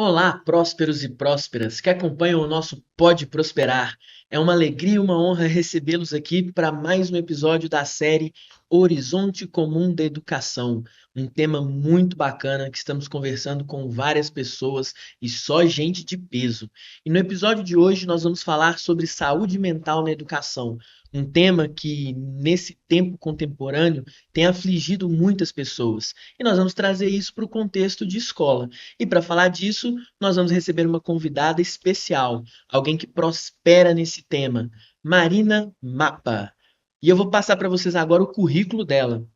Olá, prósperos e prósperas que acompanham o nosso Pode Prosperar. É uma alegria e uma honra recebê-los aqui para mais um episódio da série Horizonte Comum da Educação. Um tema muito bacana que estamos conversando com várias pessoas e só gente de peso. E no episódio de hoje nós vamos falar sobre saúde mental na educação. Um tema que, nesse tempo contemporâneo, tem afligido muitas pessoas. E nós vamos trazer isso para o contexto de escola. E para falar disso, nós vamos receber uma convidada especial, alguém que prospera nesse tema, Marina Mapa. E eu vou passar para vocês agora o currículo dela.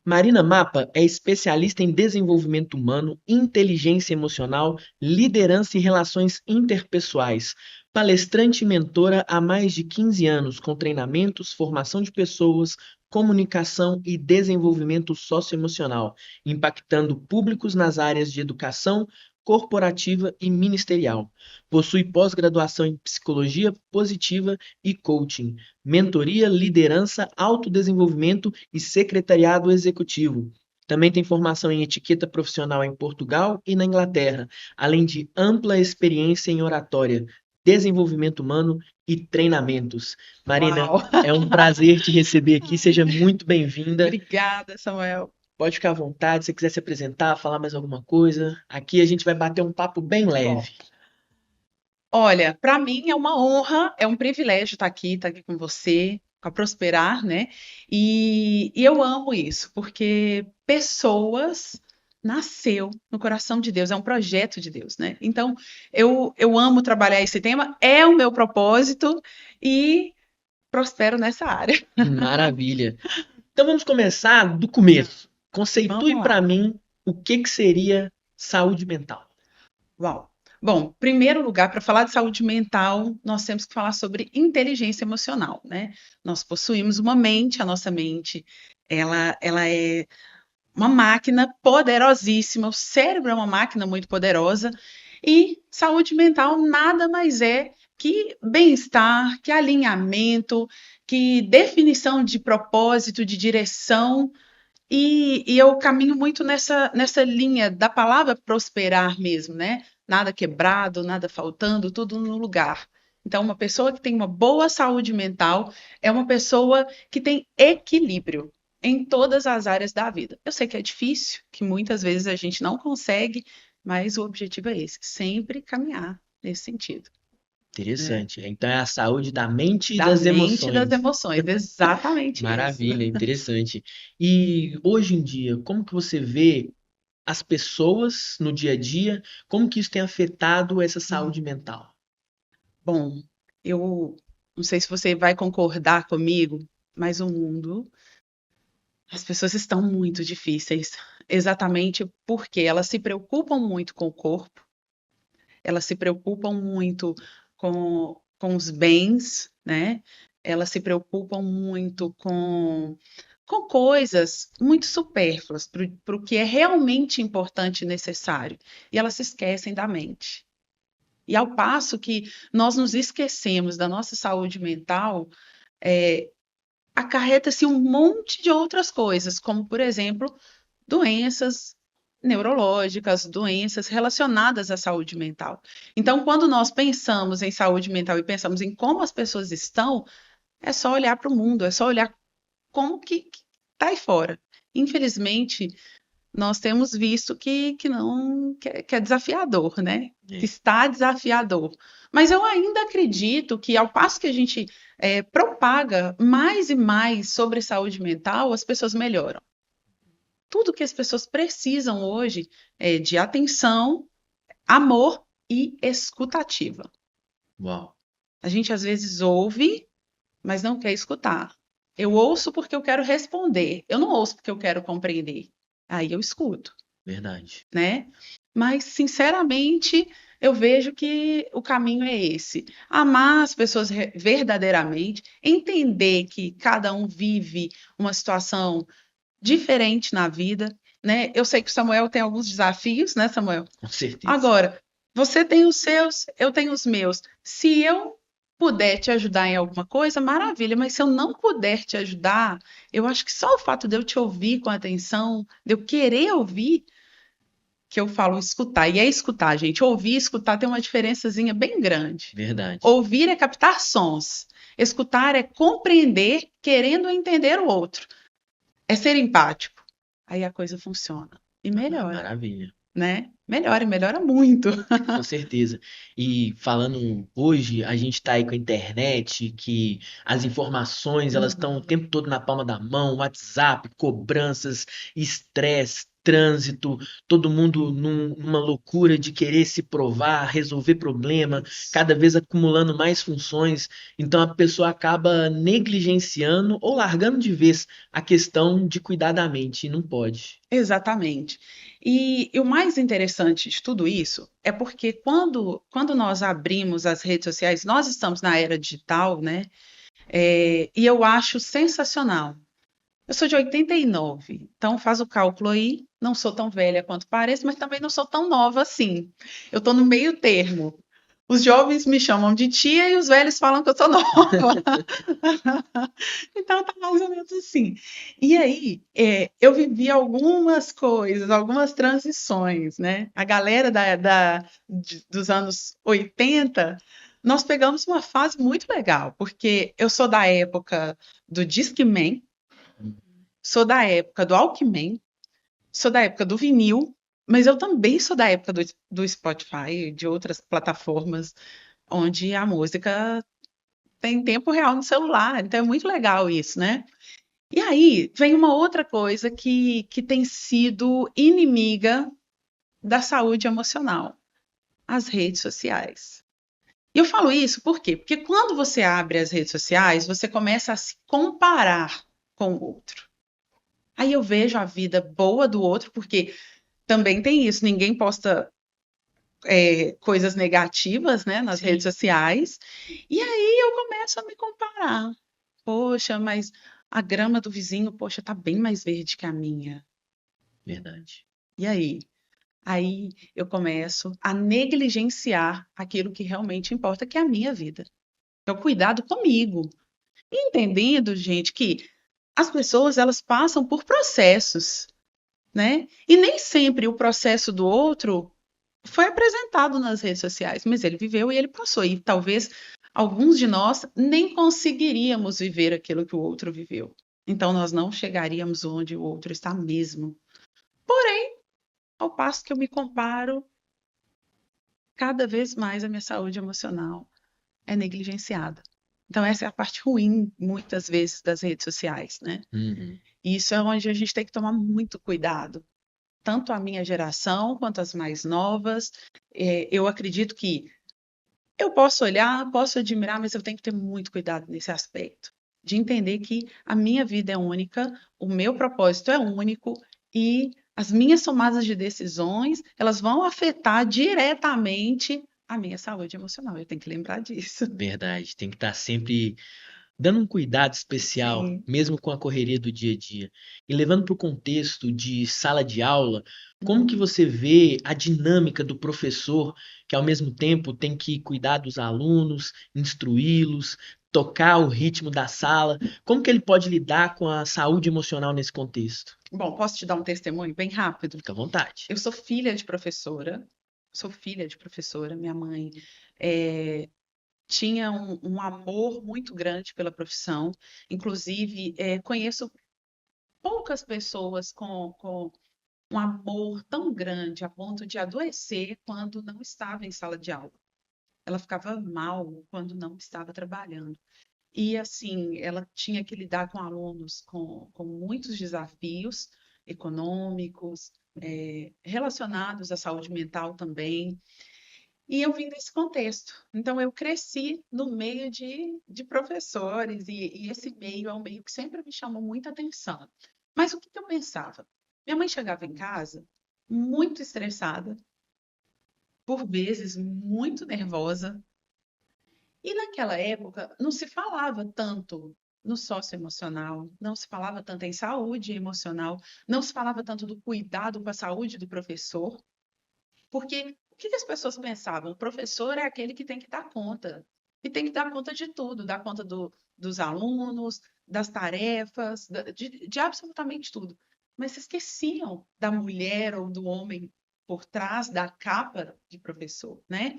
Marina Mapa é especialista em desenvolvimento humano, inteligência emocional, liderança e relações interpessoais. Palestrante e mentora há mais de 15 anos, com treinamentos, formação de pessoas, comunicação e desenvolvimento socioemocional, impactando públicos nas áreas de educação, corporativa e ministerial. Possui pós-graduação em psicologia positiva e coaching, mentoria, liderança, autodesenvolvimento e secretariado executivo. Também tem formação em etiqueta profissional em Portugal e na Inglaterra, além de ampla experiência em oratória, desenvolvimento humano e treinamentos. Marina, Uau! é um prazer te receber aqui, seja muito bem-vinda. Obrigada, Samuel. Pode ficar à vontade, se você quiser se apresentar, falar mais alguma coisa. Aqui a gente vai bater um papo bem Muito bom. leve. Olha, para mim é uma honra, é um privilégio estar aqui com você, com a Prosperar, né? E eu amo isso, porque pessoas nasceu no coração de Deus, é um projeto de Deus, né? Então, eu amo trabalhar esse tema, é o meu propósito e prospero nessa área. Maravilha. Então vamos começar do começo. Conceitue Vamos para lá. mim o que que seria saúde mental. Uau! Bom, primeiro lugar, para falar de saúde mental, nós temos que falar sobre inteligência emocional, né? Nós possuímos uma mente, a nossa mente, ela é uma máquina poderosíssima, o cérebro é uma máquina muito poderosa, e saúde mental nada mais é que bem-estar, que alinhamento, que definição de propósito, de direção, e eu caminho muito nessa linha da palavra prosperar mesmo, né? Nada quebrado, nada faltando, tudo no lugar. Então, uma pessoa que tem uma boa saúde mental é uma pessoa que tem equilíbrio em todas as áreas da vida. Eu sei que é difícil, que muitas vezes a gente não consegue, mas o objetivo é esse, sempre caminhar nesse sentido, né? Interessante. Então é a saúde da mente e Da das mente e das emoções. emoções, exatamente isso. Maravilha, interessante. E hoje em dia, como que você vê as pessoas no dia a dia, como que isso tem afetado essa saúde mental? Bom, eu não sei se você vai concordar comigo, mas o mundo, as pessoas estão muito difíceis, exatamente porque elas se preocupam muito com o corpo, elas se preocupam muito com os bens, né? Elas se preocupam muito com coisas muito supérfluas para o que é realmente importante e necessário. E elas se esquecem da mente. E ao passo que nós nos esquecemos da nossa saúde mental, é, acarreta-se um monte de outras coisas, como, por exemplo, doenças neurológicas, doenças relacionadas à saúde mental. Então, quando nós pensamos em saúde mental e pensamos em como as pessoas estão, é só olhar para o mundo, é só olhar como que está aí fora. Infelizmente, nós temos visto que não que é desafiador, né? Que É, está desafiador. Mas eu ainda acredito que, ao passo que a gente propaga mais e mais sobre saúde mental, as pessoas melhoram. Tudo que as pessoas precisam hoje é de atenção, amor e escutativa. uau, A gente às vezes ouve, mas não quer escutar. Eu ouço porque eu quero responder. Eu não ouço porque eu quero compreender. Aí eu escuto, verdade. né? Mas, sinceramente, eu vejo que o caminho é esse: amar as pessoas verdadeiramente, entender que cada um vive uma situação diferente na vida, né? Eu sei que o Samuel tem alguns desafios, né, Samuel? Com certeza. Agora, você tem os seus, eu tenho os meus. Se eu puder te ajudar em alguma coisa, maravilha, mas se eu não puder te ajudar, eu acho que só o fato de eu te ouvir com atenção, de eu querer ouvir, que eu falo escutar. E é escutar, gente. Ouvir e escutar tem uma diferençazinha bem grande. Verdade. Ouvir é captar sons. Escutar é compreender, querendo entender o outro. É ser empático. Aí a coisa funciona. E Ah, melhora, maravilha. né? Melhora, e melhora muito. Com certeza. E falando hoje, a gente está aí com a internet, que as informações elas estão o Uhum. tempo todo na palma da mão, WhatsApp, cobranças, estresse, trânsito, todo mundo numa loucura de querer se provar, resolver problema, Isso. cada vez acumulando mais funções. Então a pessoa acaba negligenciando ou largando de vez a questão de cuidar da mente, e não pode. Exatamente. E o mais interessante de tudo isso é porque quando nós abrimos as redes sociais, nós estamos na era digital, né? E eu acho sensacional. Eu sou de 89, então faz o cálculo aí. Não sou tão velha quanto pareço, mas também não sou tão nova assim. Eu estou no meio termo. Os jovens me chamam de tia e os velhos falam que eu sou nova. Então tá mais ou menos assim. E aí, eu vivi algumas coisas, algumas transições, né? A galera dos anos 80, nós pegamos uma fase muito legal, porque eu sou da época do Discman, sou da época do Walkman, sou da época do vinil, mas eu também sou da época do Spotify, de outras plataformas, onde a música tem tempo real no celular. Então é muito legal isso, né? E aí vem uma outra coisa que tem sido inimiga da saúde emocional, as redes sociais. E eu falo isso por quê? Porque quando você abre as redes sociais, você começa a se comparar com o outro. Aí eu vejo a vida boa do outro, porque também tem isso, ninguém posta coisas negativas, né, nas redes Sim, sociais, e aí eu começo a me comparar. Poxa, mas a grama do vizinho, poxa, tá bem mais verde que a minha. verdade. E aí? Aí eu começo a negligenciar aquilo que realmente importa, que é a minha vida. É o cuidado comigo. Entendendo, gente, que as pessoas elas passam por processos, né? E nem sempre o processo do outro foi apresentado nas redes sociais, mas ele viveu e ele passou. E talvez alguns de nós nem conseguiríamos viver aquilo que o outro viveu. Então nós não chegaríamos onde o outro está mesmo. Ao passo que eu me comparo, cada vez mais a minha saúde emocional é negligenciada. Então essa é a parte ruim, muitas vezes, das redes sociais, né? Uhum. E isso é onde a gente tem que tomar muito cuidado, tanto a minha geração quanto as mais novas. Eu acredito que eu posso olhar, posso admirar, mas eu tenho que ter muito cuidado nesse aspecto, de entender que a minha vida é única, o meu propósito é único e as minhas tomadas de decisões, elas vão afetar diretamente a minha saúde emocional. Eu tenho que lembrar disso. Verdade, tem que estar sempre dando um cuidado especial, Sim. mesmo com a correria do dia a dia. E levando para o contexto de sala de aula, como que Uhum. você vê a dinâmica do professor, que ao mesmo tempo tem que cuidar dos alunos, instruí-los, tocar o ritmo da sala? Como que ele pode lidar com a saúde emocional nesse contexto? Bom, posso te dar um testemunho bem rápido? Fica à vontade. Eu sou filha de professora, minha mãe é, tinha um amor muito grande pela profissão. Inclusive, conheço poucas pessoas com um amor tão grande a ponto de adoecer quando não estava em sala de aula. Ela ficava mal quando não estava trabalhando. E assim, ela tinha que lidar com alunos com muitos desafios econômicos, relacionados à saúde mental também. E eu vim desse contexto. Então, eu cresci no meio de professores, e esse meio é um meio que sempre me chamou muita atenção. Mas o que que eu pensava? Minha mãe chegava em casa muito estressada, por vezes muito nervosa, e naquela época não se falava tanto no socioemocional, não se falava tanto em saúde emocional, não se falava tanto do cuidado com a saúde do professor. Porque o que que as pessoas pensavam? O professor é aquele que tem que dar conta. E tem que dar conta de tudo, dar conta dos alunos, das tarefas, de absolutamente tudo. Mas se esqueciam da mulher ou do homem por trás da capa de professor, né?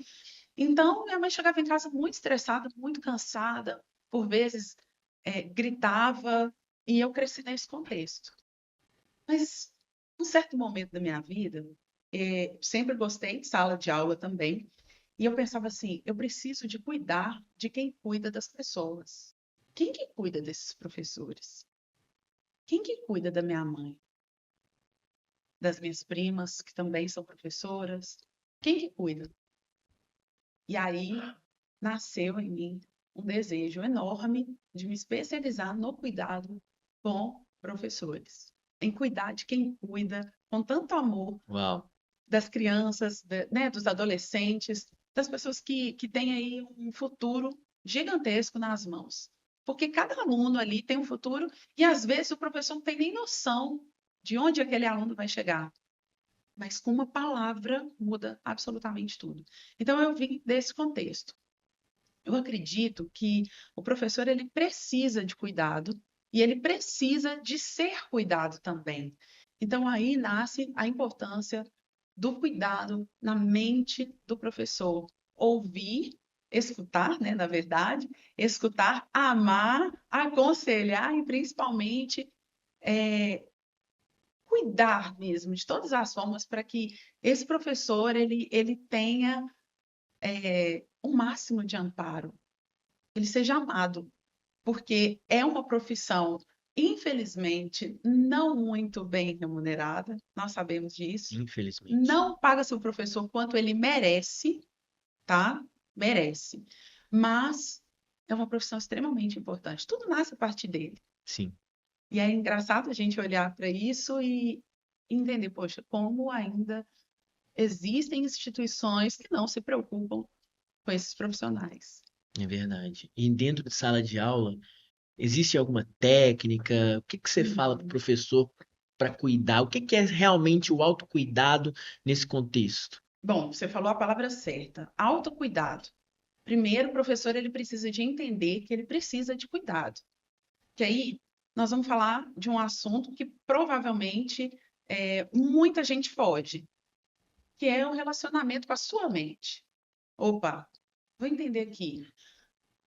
Então, minha mãe chegava em casa muito estressada, muito cansada, por vezes gritava, e eu cresci nesse contexto. Mas, num certo momento da minha vida, sempre gostei de sala de aula também, e eu pensava assim, eu preciso de cuidar de quem cuida das pessoas. Quem que cuida desses professores? Quem que cuida da minha mãe? Das minhas primas, que também são professoras? Quem que cuida? E aí nasceu em mim um desejo enorme de me especializar no cuidado com professores, em cuidar de quem cuida com tanto amor Uau. das crianças, né, dos adolescentes, das pessoas que têm aí um futuro gigantesco nas mãos. Porque cada aluno ali tem um futuro e às vezes o professor não tem nem noção de onde aquele aluno vai chegar. Mas com uma palavra muda absolutamente tudo. Então eu vim desse contexto. Eu acredito que o professor ele precisa de cuidado e ele precisa de ser cuidado também. Então aí nasce a importância do cuidado na mente do professor. Ouvir, escutar, né, na verdade, escutar, amar, aconselhar e principalmente cuidar mesmo de todas as formas para que esse professor ele tenha o máximo de amparo, ele seja amado, porque é uma profissão, infelizmente, não muito bem remunerada, nós sabemos disso. Infelizmente. Não paga seu professor quanto ele merece, tá? Merece. Mas é uma profissão extremamente importante. Tudo nasce a partir dele. Sim. E é engraçado a gente olhar para isso e entender, poxa, como ainda existem instituições que não se preocupam com esses profissionais. É verdade. E dentro de sala de aula, existe alguma técnica? O que que você fala para o Uhum. professor para cuidar? O que que é realmente o autocuidado nesse contexto? Bom, você falou a palavra certa, autocuidado. Primeiro, o professor ele precisa de entender que ele precisa de cuidado. Que aí nós vamos falar de um assunto que provavelmente muita gente foge, que é o relacionamento com a sua mente. Opa, vou entender aqui.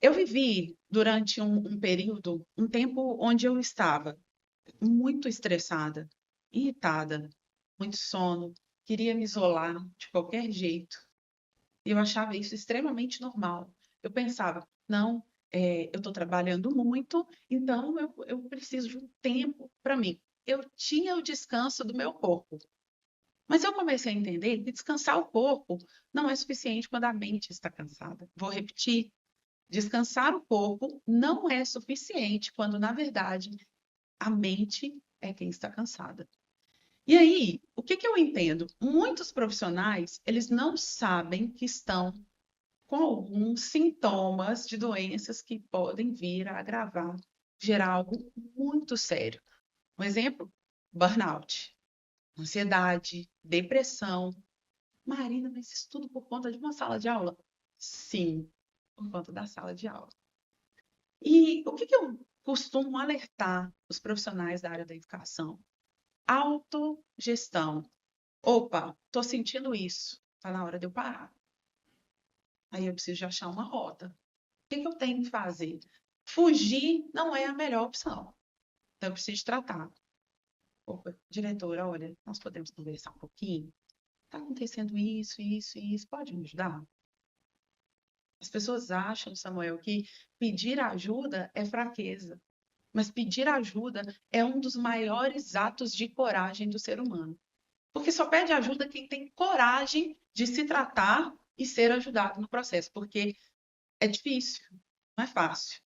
Eu vivi durante um período, um tempo onde eu estava muito estressada, irritada, muito sono, queria me isolar de qualquer jeito. E eu achava isso extremamente normal. Eu pensava, não, eu estou trabalhando muito, então eu preciso de um tempo para mim. Eu tinha o descanso do meu corpo. Mas eu comecei a entender que descansar o corpo não é suficiente quando a mente está cansada. Vou repetir. Descansar o corpo não é suficiente quando, na verdade, a mente é quem está cansada. E aí, o que que eu entendo? Muitos profissionais, eles não sabem que estão com alguns sintomas de doenças que podem vir a agravar, gerar algo muito sério. Um exemplo, burnout, ansiedade, depressão. Marina, mas isso tudo por conta de uma sala de aula? Sim, por conta da sala de aula. E o que que eu costumo alertar os profissionais da área da educação? Autogestão. Opa, estou sentindo isso. Está na hora de eu parar. Aí eu preciso de achar uma rota. O que que eu tenho que fazer? Fugir não é a melhor opção. Então eu preciso tratar. Opa, diretora, olha, nós podemos conversar um pouquinho? Está acontecendo isso, isso e isso. Pode me ajudar? As pessoas acham, Samuel, que pedir ajuda é fraqueza. Mas pedir ajuda é um dos maiores atos de coragem do ser humano. Porque só pede ajuda quem tem coragem de se tratar e ser ajudado no processo, porque é difícil, não é fácil.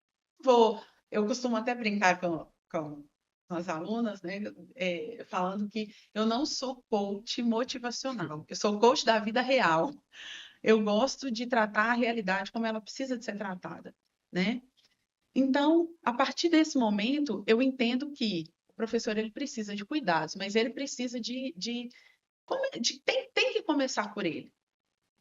Eu costumo até brincar com as alunas, né, falando que eu não sou coach motivacional, eu sou coach da vida real. Eu gosto de tratar a realidade como ela precisa de ser tratada, né? Então, a partir desse momento, eu entendo que o professor ele precisa de cuidados, mas ele precisa tem que começar por ele.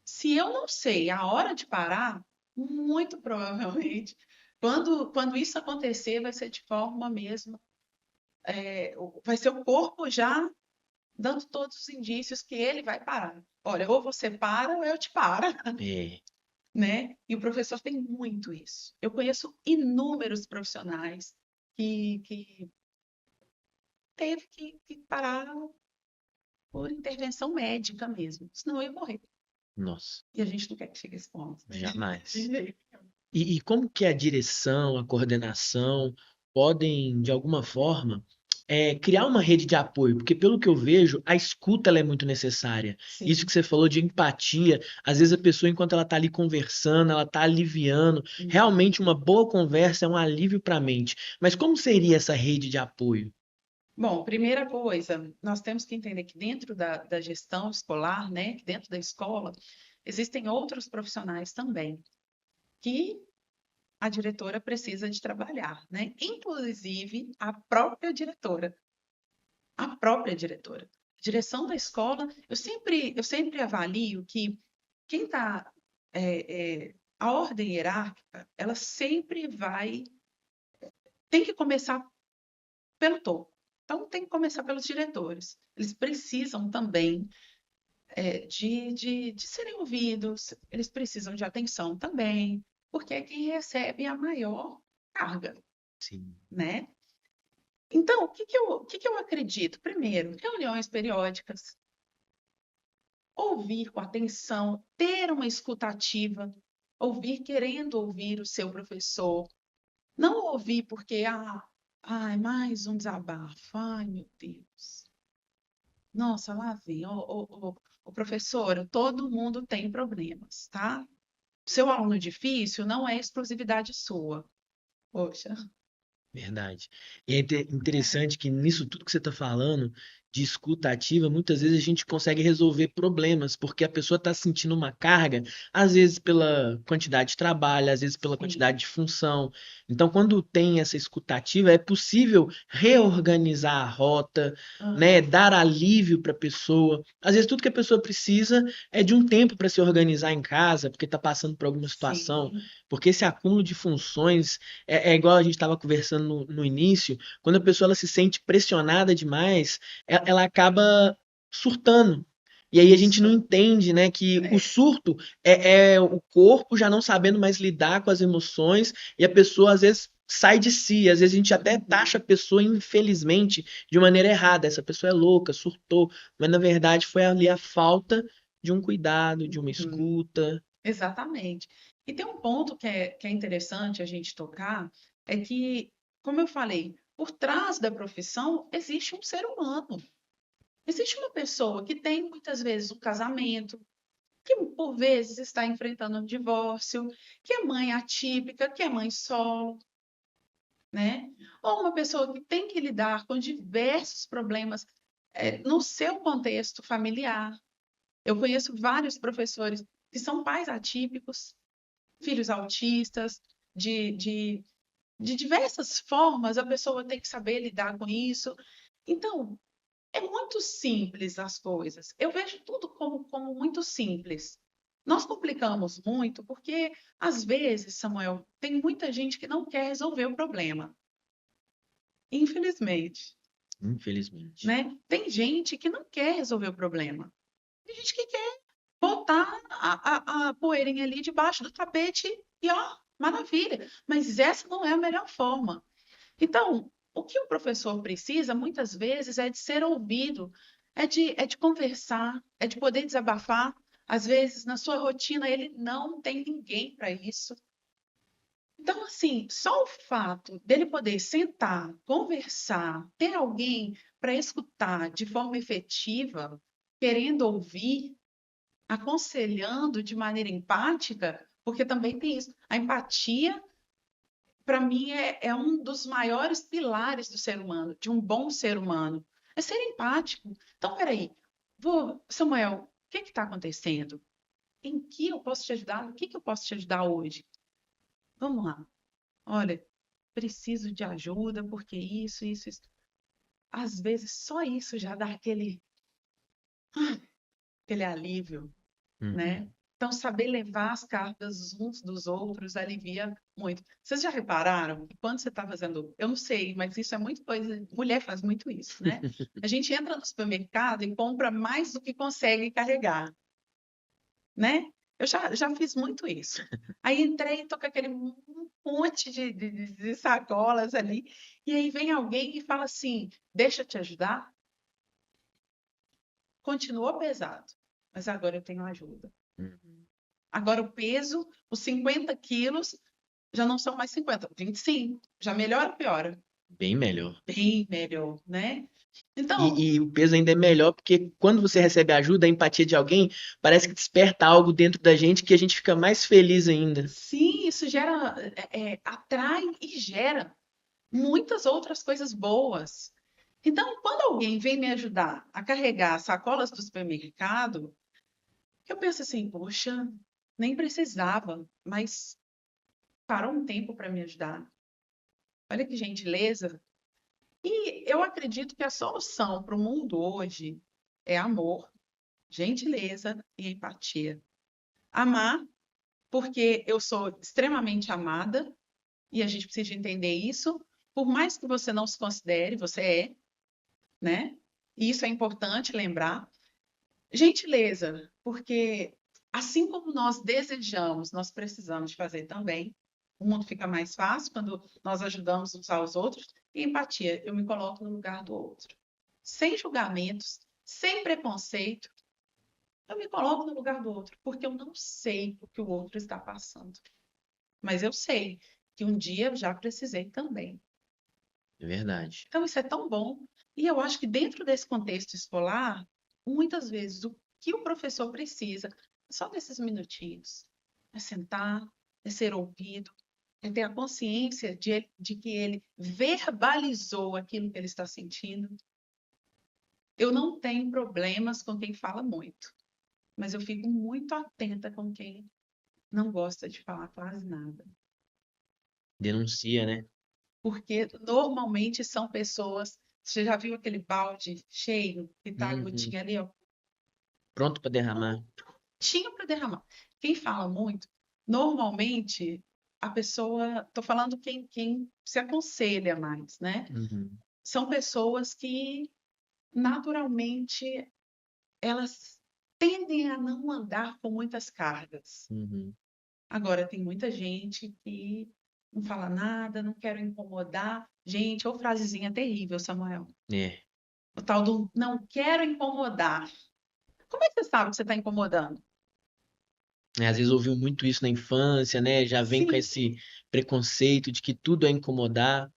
Se eu não sei a hora de parar, muito provavelmente, quando isso acontecer, vai ser de forma mesmo, vai ser o corpo já dando todos os indícios que ele vai parar. Olha, ou você para ou eu te paro, É, né? E o professor tem muito isso. Eu conheço inúmeros profissionais que teve que parar por intervenção médica mesmo, senão eu ia morrer. nossa, E a gente não quer que chegue a esse ponto, né? De jamais. jeito nenhum. E como que a direção, a coordenação podem, de alguma forma, criar uma rede de apoio? Porque, pelo que eu vejo, a escuta ela é muito necessária. Isso que Sim. você falou de empatia, às vezes a pessoa, enquanto ela está ali conversando, ela está aliviando. Uhum. Realmente, uma boa conversa é um alívio para a mente. Mas como seria essa rede de apoio? Bom, primeira coisa, nós temos que entender que dentro da gestão escolar, né, que dentro da escola, existem outros profissionais também que a diretora precisa de trabalhar, né? Inclusive a própria diretora. A própria diretora. Direção da escola, eu sempre avalio que quem está. A ordem hierárquica, ela sempre vai. Tem que começar pelo topo. Então, tem que começar pelos diretores. Eles precisam também de serem ouvidos, eles precisam de atenção também, porque é quem recebe a maior carga, Sim. né? Então, o que que eu acredito? Primeiro, reuniões periódicas, ouvir com atenção, ter uma escuta ativa, ouvir querendo ouvir o seu professor, não ouvir porque, ai, mais um desabafo, ai, meu Deus. Nossa, lá vem, ô, professora, todo mundo tem problemas, tá? Seu aluno difícil não é exclusividade sua. Poxa. Verdade. E é interessante que nisso tudo que você está falando, de escuta ativa, muitas vezes a gente consegue resolver problemas, porque a pessoa está sentindo uma carga, às vezes pela quantidade de trabalho, às vezes pela Sim. quantidade de função. Então, quando tem essa escuta ativa, é possível reorganizar a rota, né, Aham. dar alívio para a pessoa. Às vezes tudo que a pessoa precisa é de um tempo para se organizar em casa, porque está passando por alguma situação, Sim. porque esse acúmulo de funções é igual a gente estava conversando no início, quando a pessoa ela se sente pressionada demais, ela acaba surtando. E aí a gente não Isso. entende, né, que o É. surto é o corpo já não sabendo mais lidar com as emoções e a pessoa às vezes sai de si. Às vezes a gente até Uhum. taxa a pessoa, infelizmente, de maneira errada. Essa pessoa é louca, surtou, mas na verdade foi ali a falta de um cuidado, de uma Uhum. escuta. Exatamente. E tem um ponto que é interessante a gente tocar, é que, como eu falei, por trás da profissão existe um ser humano. Existe uma pessoa que tem muitas vezes um casamento, que por vezes está enfrentando um divórcio, que é mãe atípica, que é mãe solo, né? Ou uma pessoa que tem que lidar com diversos problemas, no seu contexto familiar. Eu conheço vários professores que são pais atípicos, filhos autistas, de, de, de diversas formas, a pessoa tem que saber lidar com isso. Então, é muito simples as coisas. Eu vejo tudo como muito simples. Nós complicamos muito porque, às vezes, Samuel, tem muita gente que não quer resolver o problema. Infelizmente, Infelizmente. né? Tem gente que não quer resolver o problema. Tem gente que quer botar a poeirinha ali debaixo do tapete e, ó, maravilha. Mas essa não é a melhor forma. Então, o que o professor precisa, muitas vezes, é de ser ouvido, é de conversar, é de poder desabafar. Às vezes, na sua rotina, ele não tem ninguém para isso. Então, assim, só o fato dele poder sentar, conversar, ter alguém para escutar de forma efetiva, querendo ouvir, aconselhando de maneira empática, porque também tem isso. A empatia, para mim, é um dos maiores pilares do ser humano, de um bom ser humano. É ser empático. Então, peraí, Samuel, o que está acontecendo? Em que eu posso te ajudar? O que que eu posso te ajudar hoje? Vamos lá. Olha, preciso de ajuda, porque isso. Às vezes, só isso já dá aquele alívio, Uhum. né? Então, saber levar as cargas uns dos outros alivia muito. Vocês já repararam que quando você está fazendo, eu não sei, mas isso é muito coisa, mulher faz muito isso, né? A gente entra no supermercado e compra mais do que consegue carregar, né? Eu já fiz muito isso. Aí entrei e tô com aquele monte de sacolas ali, e aí vem alguém e fala assim: deixa eu te ajudar. Continuou pesado, mas agora eu tenho ajuda. Uhum. Agora o peso, os 50 quilos, já não são mais 50, 25. Já melhora ou piora? Bem melhor. Bem melhor, né? Então, E o peso ainda é melhor porque quando você recebe ajuda, a empatia de alguém, parece que desperta algo dentro da gente que a gente fica mais feliz ainda. sim, isso gera, atrai e gera muitas outras coisas boas. Então, quando alguém vem me ajudar a carregar sacolas do supermercado, eu penso assim, poxa, nem precisava, mas parou um tempo para me ajudar. Olha que gentileza. E eu acredito que a solução para o mundo hoje é amor, gentileza e empatia. Amar, porque eu sou extremamente amada e a gente precisa entender isso. Por mais que você não se considere, você é, né? E isso é importante lembrar. Gentileza, porque assim como nós desejamos, nós precisamos de fazer também. O mundo fica mais fácil quando nós ajudamos uns aos outros. E empatia, eu me coloco no lugar do outro. Sem julgamentos, sem preconceito, eu me coloco no lugar do outro, porque eu não sei o que o outro está passando. Mas eu sei que um dia eu já precisei também. É verdade. Então, isso é tão bom. E eu acho que dentro desse contexto escolar, muitas vezes o que o professor precisa, é só desses minutinhos, é sentar, é ser ouvido, é ter a consciência de que ele verbalizou aquilo que ele está sentindo. Eu não tenho problemas com quem fala muito, mas eu fico muito atenta com quem não gosta de falar quase nada. Denuncia, né? Porque normalmente são pessoas. Você já viu aquele balde cheio que tá a Uhum. gotinha ali, ó? Pronto para derramar. Tinha para derramar. Quem fala muito, normalmente a pessoa. Tô falando quem se aconselha mais, né? Uhum. São pessoas que naturalmente elas tendem a não andar com muitas cargas. Uhum. Agora, tem muita gente que não fala nada, não quero incomodar. Gente, ou frasezinha terrível, Samuel. É. O tal do não quero incomodar. Como é que você sabe que você está incomodando? É, às vezes ouviu muito isso na infância, né? Já vem com Sim. esse preconceito de que tudo é incomodar.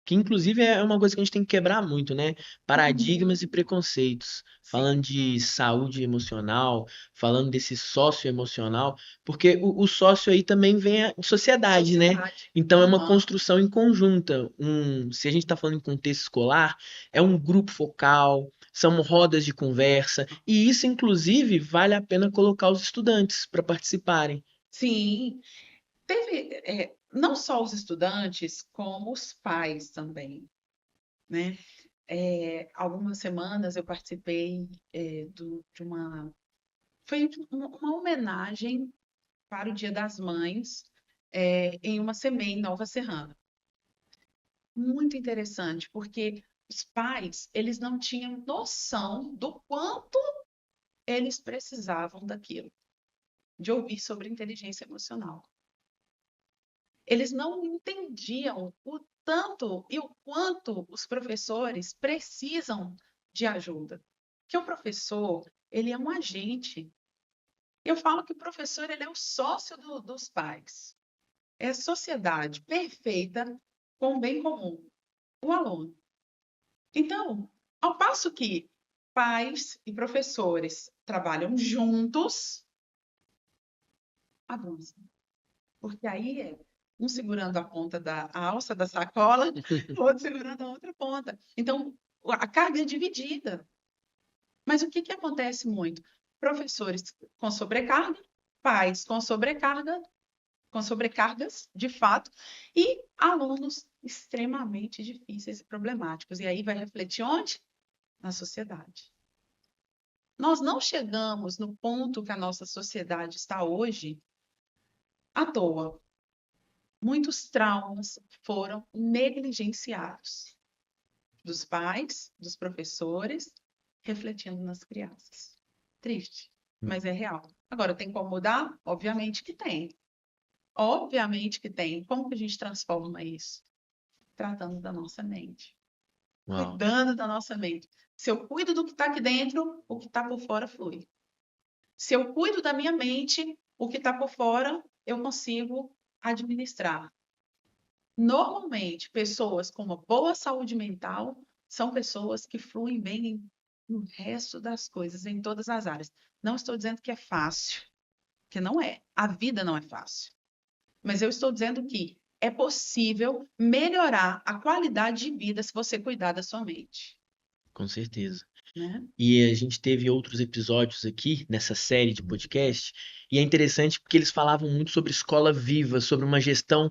Que inclusive é uma coisa que a gente tem que quebrar muito, né? Paradigmas e Uhum. preconceitos. Sim, Falando de saúde emocional, falando desse sócio emocional, porque o sócio aí também vem a sociedade, né? sociedade. Então é uma Aham. construção em conjunta. Se a gente está falando em contexto escolar, é um grupo focal, são rodas de conversa, e isso, inclusive, vale a pena colocar os estudantes para participarem. Sim. Teve, não só os estudantes, como os pais também, né? Algumas semanas eu participei de uma. Foi uma homenagem para o Dia das Mães em uma CMEI em Nova Serrana. Muito interessante, porque os pais, eles não tinham noção do quanto eles precisavam daquilo, de ouvir sobre inteligência emocional. Eles não entendiam o tanto e o quanto os professores precisam de ajuda. Que o professor, ele é um agente. Eu falo que o professor, ele é o sócio dos pais. É a sociedade perfeita com o bem comum, o aluno. Então, ao passo que pais e professores trabalham juntos, avança. Porque aí é um segurando a ponta da alça da sacola, o outro segurando a outra ponta. Então, a carga é dividida. Mas o que que acontece muito? Professores com sobrecarga, pais com sobrecargas, de fato, e alunos extremamente difíceis e problemáticos. E aí vai refletir onde? Na sociedade. Nós não chegamos no ponto que a nossa sociedade está hoje à toa. Muitos traumas foram negligenciados dos pais, dos professores, refletindo nas crianças. Triste, mas é real. Agora, tem como mudar? Obviamente que tem. Obviamente que tem. Como que a gente transforma isso? Tratando da nossa mente. Uau, Cuidando da nossa mente. Se eu cuido do que está aqui dentro, o que está por fora flui. Se eu cuido da minha mente, o que está por fora eu consigo administrar. Normalmente, pessoas com uma boa saúde mental são pessoas que fluem bem no resto das coisas, em todas as áreas. Não estou dizendo que é fácil, que não é. A vida não é fácil. Mas eu estou dizendo que é possível melhorar a qualidade de vida se você cuidar da sua mente, com certeza. né? E a gente teve outros episódios aqui nessa série de podcast, e é interessante porque eles falavam muito sobre escola viva, sobre uma gestão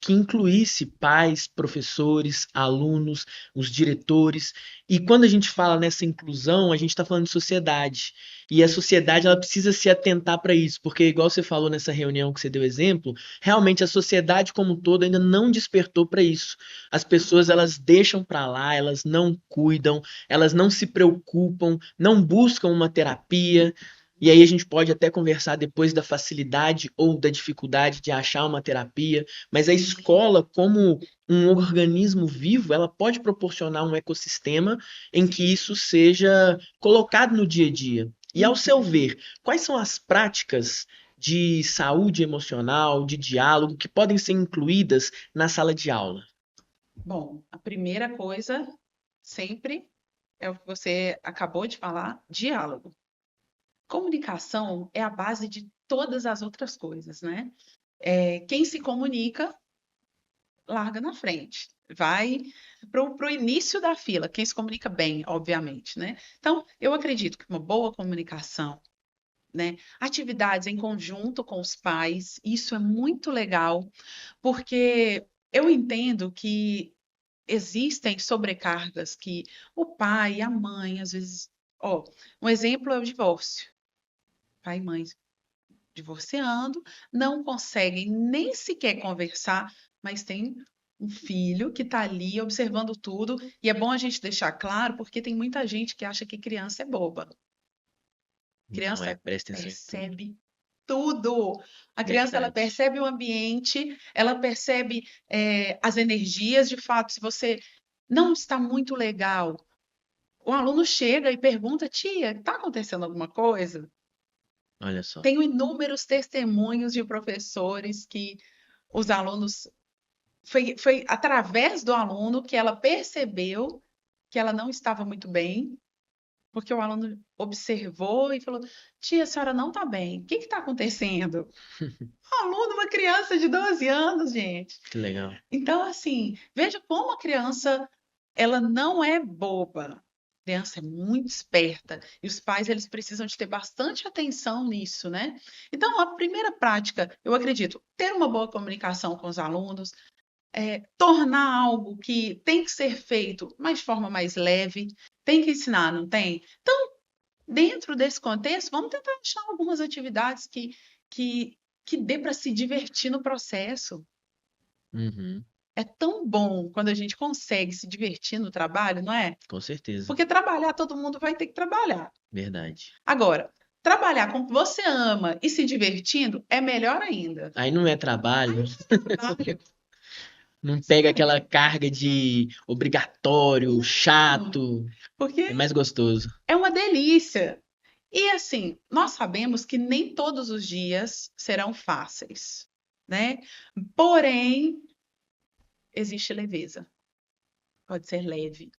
que incluísse pais, professores, alunos, os diretores. E quando a gente fala nessa inclusão, a gente está falando de sociedade. E a sociedade ela precisa se atentar para isso, porque, igual você falou nessa reunião que você deu exemplo, realmente a sociedade como um todo ainda não despertou para isso. As pessoas elas deixam para lá, elas não cuidam, elas não se preocupam, não buscam uma terapia. E aí a gente pode até conversar depois da facilidade ou da dificuldade de achar uma terapia, mas a escola, como um organismo vivo, ela pode proporcionar um ecossistema em que isso seja colocado no dia a dia. E ao seu ver, quais são as práticas de saúde emocional, de diálogo, que podem ser incluídas na sala de aula? Bom, a primeira coisa sempre é o que você acabou de falar, diálogo. Comunicação é a base de todas as outras coisas, né? Quem se comunica, larga na frente. Vai para o início da fila, quem se comunica bem, obviamente, né? Então, eu acredito que uma boa comunicação, né? Atividades em conjunto com os pais, isso é muito legal, porque eu entendo que existem sobrecargas que o pai e a mãe, às vezes, ó, um exemplo é o divórcio. Pai e mãe divorciando, não conseguem nem sequer conversar, mas tem um filho que está ali observando tudo, e é bom a gente deixar claro, porque tem muita gente que acha que criança é boba. Não é, Criança presta atenção em tudo. percebe tudo. A criança ela Verdade. percebe o ambiente, ela percebe as energias. De fato, se você não está muito legal, o aluno chega e pergunta: tia, está acontecendo alguma coisa? Olha só. Tenho inúmeros testemunhos de professores que os alunos. Foi através do aluno que ela percebeu que ela não estava muito bem, porque o aluno observou e falou: tia, a senhora não está bem, o que está acontecendo? Um aluno, uma criança de 12 anos, gente. Que legal. Então, assim, veja como a criança, ela não é boba. A criança é muito esperta e os pais eles precisam de ter bastante atenção nisso, né? Então, a primeira prática, eu acredito, ter uma boa comunicação com os alunos, tornar algo que tem que ser feito, mas de forma mais leve, tem que ensinar, não tem? Então, dentro desse contexto, vamos tentar achar algumas atividades que, que dê para se divertir no processo. Uhum, É tão bom quando a gente consegue se divertir no trabalho, não é? com certeza. Porque trabalhar, todo mundo vai ter que trabalhar. Verdade. Agora, trabalhar com o que você ama e se divertindo é melhor ainda. Aí não é trabalho, Trabalho, não pega aquela carga de obrigatório, chato, é porque mais gostoso. é uma delícia. E assim, nós sabemos que nem todos os dias serão fáceis, né? Porém, existe leveza, pode ser leve.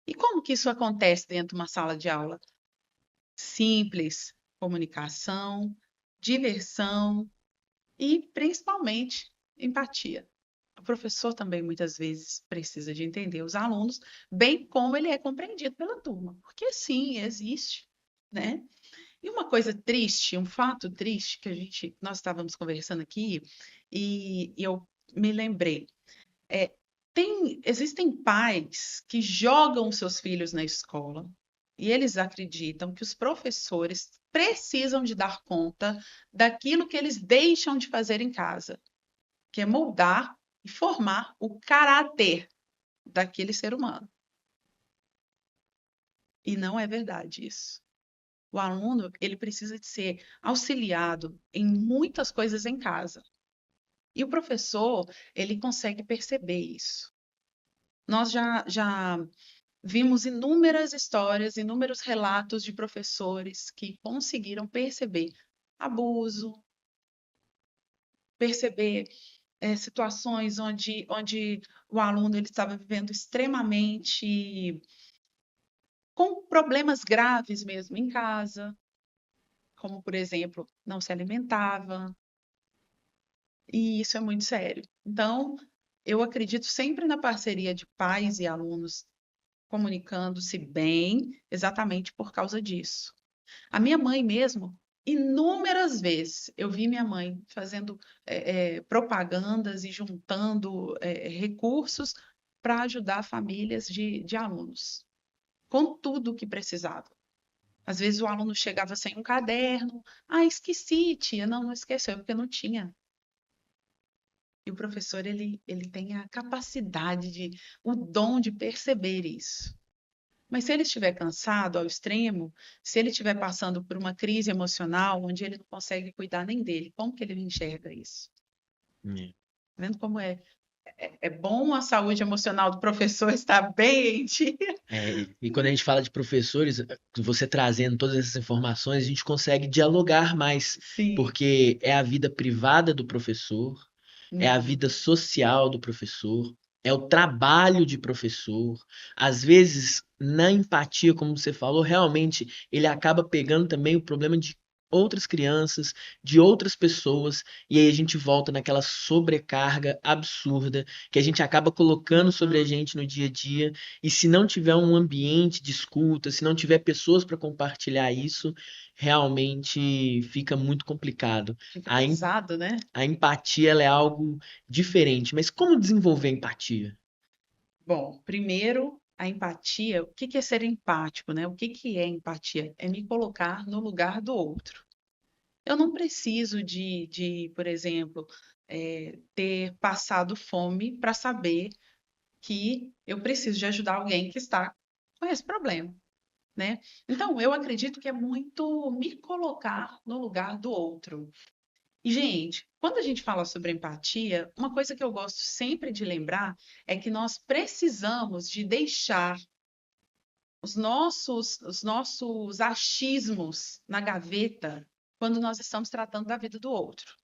E como que isso acontece dentro de uma sala de aula? Simples, comunicação, diversão e, principalmente, empatia. O professor também muitas vezes precisa de entender os alunos, bem como ele é compreendido pela turma, porque sim, existe, né? E uma coisa triste, um fato triste que nós estávamos conversando aqui e eu me lembrei, existem pais que jogam seus filhos na escola, E eles acreditam que os professores precisam de dar conta daquilo que eles deixam de fazer em casa, que é moldar e formar o caráter daquele ser humano. E não é verdade isso. O aluno, ele precisa de ser auxiliado em muitas coisas em casa. E o professor, ele consegue perceber isso. Nós já vimos inúmeras histórias, inúmeros relatos de professores que conseguiram perceber abuso, perceber situações onde o aluno ele estava vivendo extremamente com problemas graves mesmo em casa, como, por exemplo, não se alimentava, e isso é muito sério. Então, eu acredito sempre na parceria de pais e alunos comunicando-se bem, exatamente por causa disso. A minha mãe mesmo, inúmeras vezes, eu vi minha mãe fazendo propagandas e juntando recursos para ajudar famílias de alunos, com tudo o que precisava. Às vezes o aluno chegava sem um caderno. Ah, esqueci, tia. Não, não esqueceu, porque não tinha. E o professor, ele tem a capacidade o dom de perceber isso. Mas se ele estiver cansado ao extremo, se ele estiver passando por uma crise emocional, onde ele não consegue cuidar nem dele, como que ele enxerga isso? É. Tá vendo como é bom a saúde emocional do professor estar bem em dia? E quando a gente fala de professores, você trazendo todas essas informações, a gente consegue dialogar mais, Sim. porque é a vida privada do professor, é a vida social do professor, é o trabalho de professor. Às vezes, na empatia, como você falou, realmente ele acaba pegando também o problema de outras crianças, de outras pessoas, e aí a gente volta naquela sobrecarga absurda que a gente acaba colocando sobre a gente no dia a dia, e se não tiver um ambiente de escuta, se não tiver pessoas para compartilhar isso, realmente fica muito complicado. Fica A pesado, né? a empatia ela é algo diferente, mas como desenvolver a empatia? Bom, primeiro, a empatia. O que é ser empático, né? O que é empatia? É me colocar no lugar do outro. Eu não preciso por exemplo, ter passado fome para saber que eu preciso de ajudar alguém que está com esse problema, né? Então, eu acredito que é muito me colocar no lugar do outro. E, gente, quando a gente fala sobre empatia, uma coisa que eu gosto sempre de lembrar é que nós precisamos de deixar os nossos achismos na gaveta quando nós estamos tratando da vida do outro.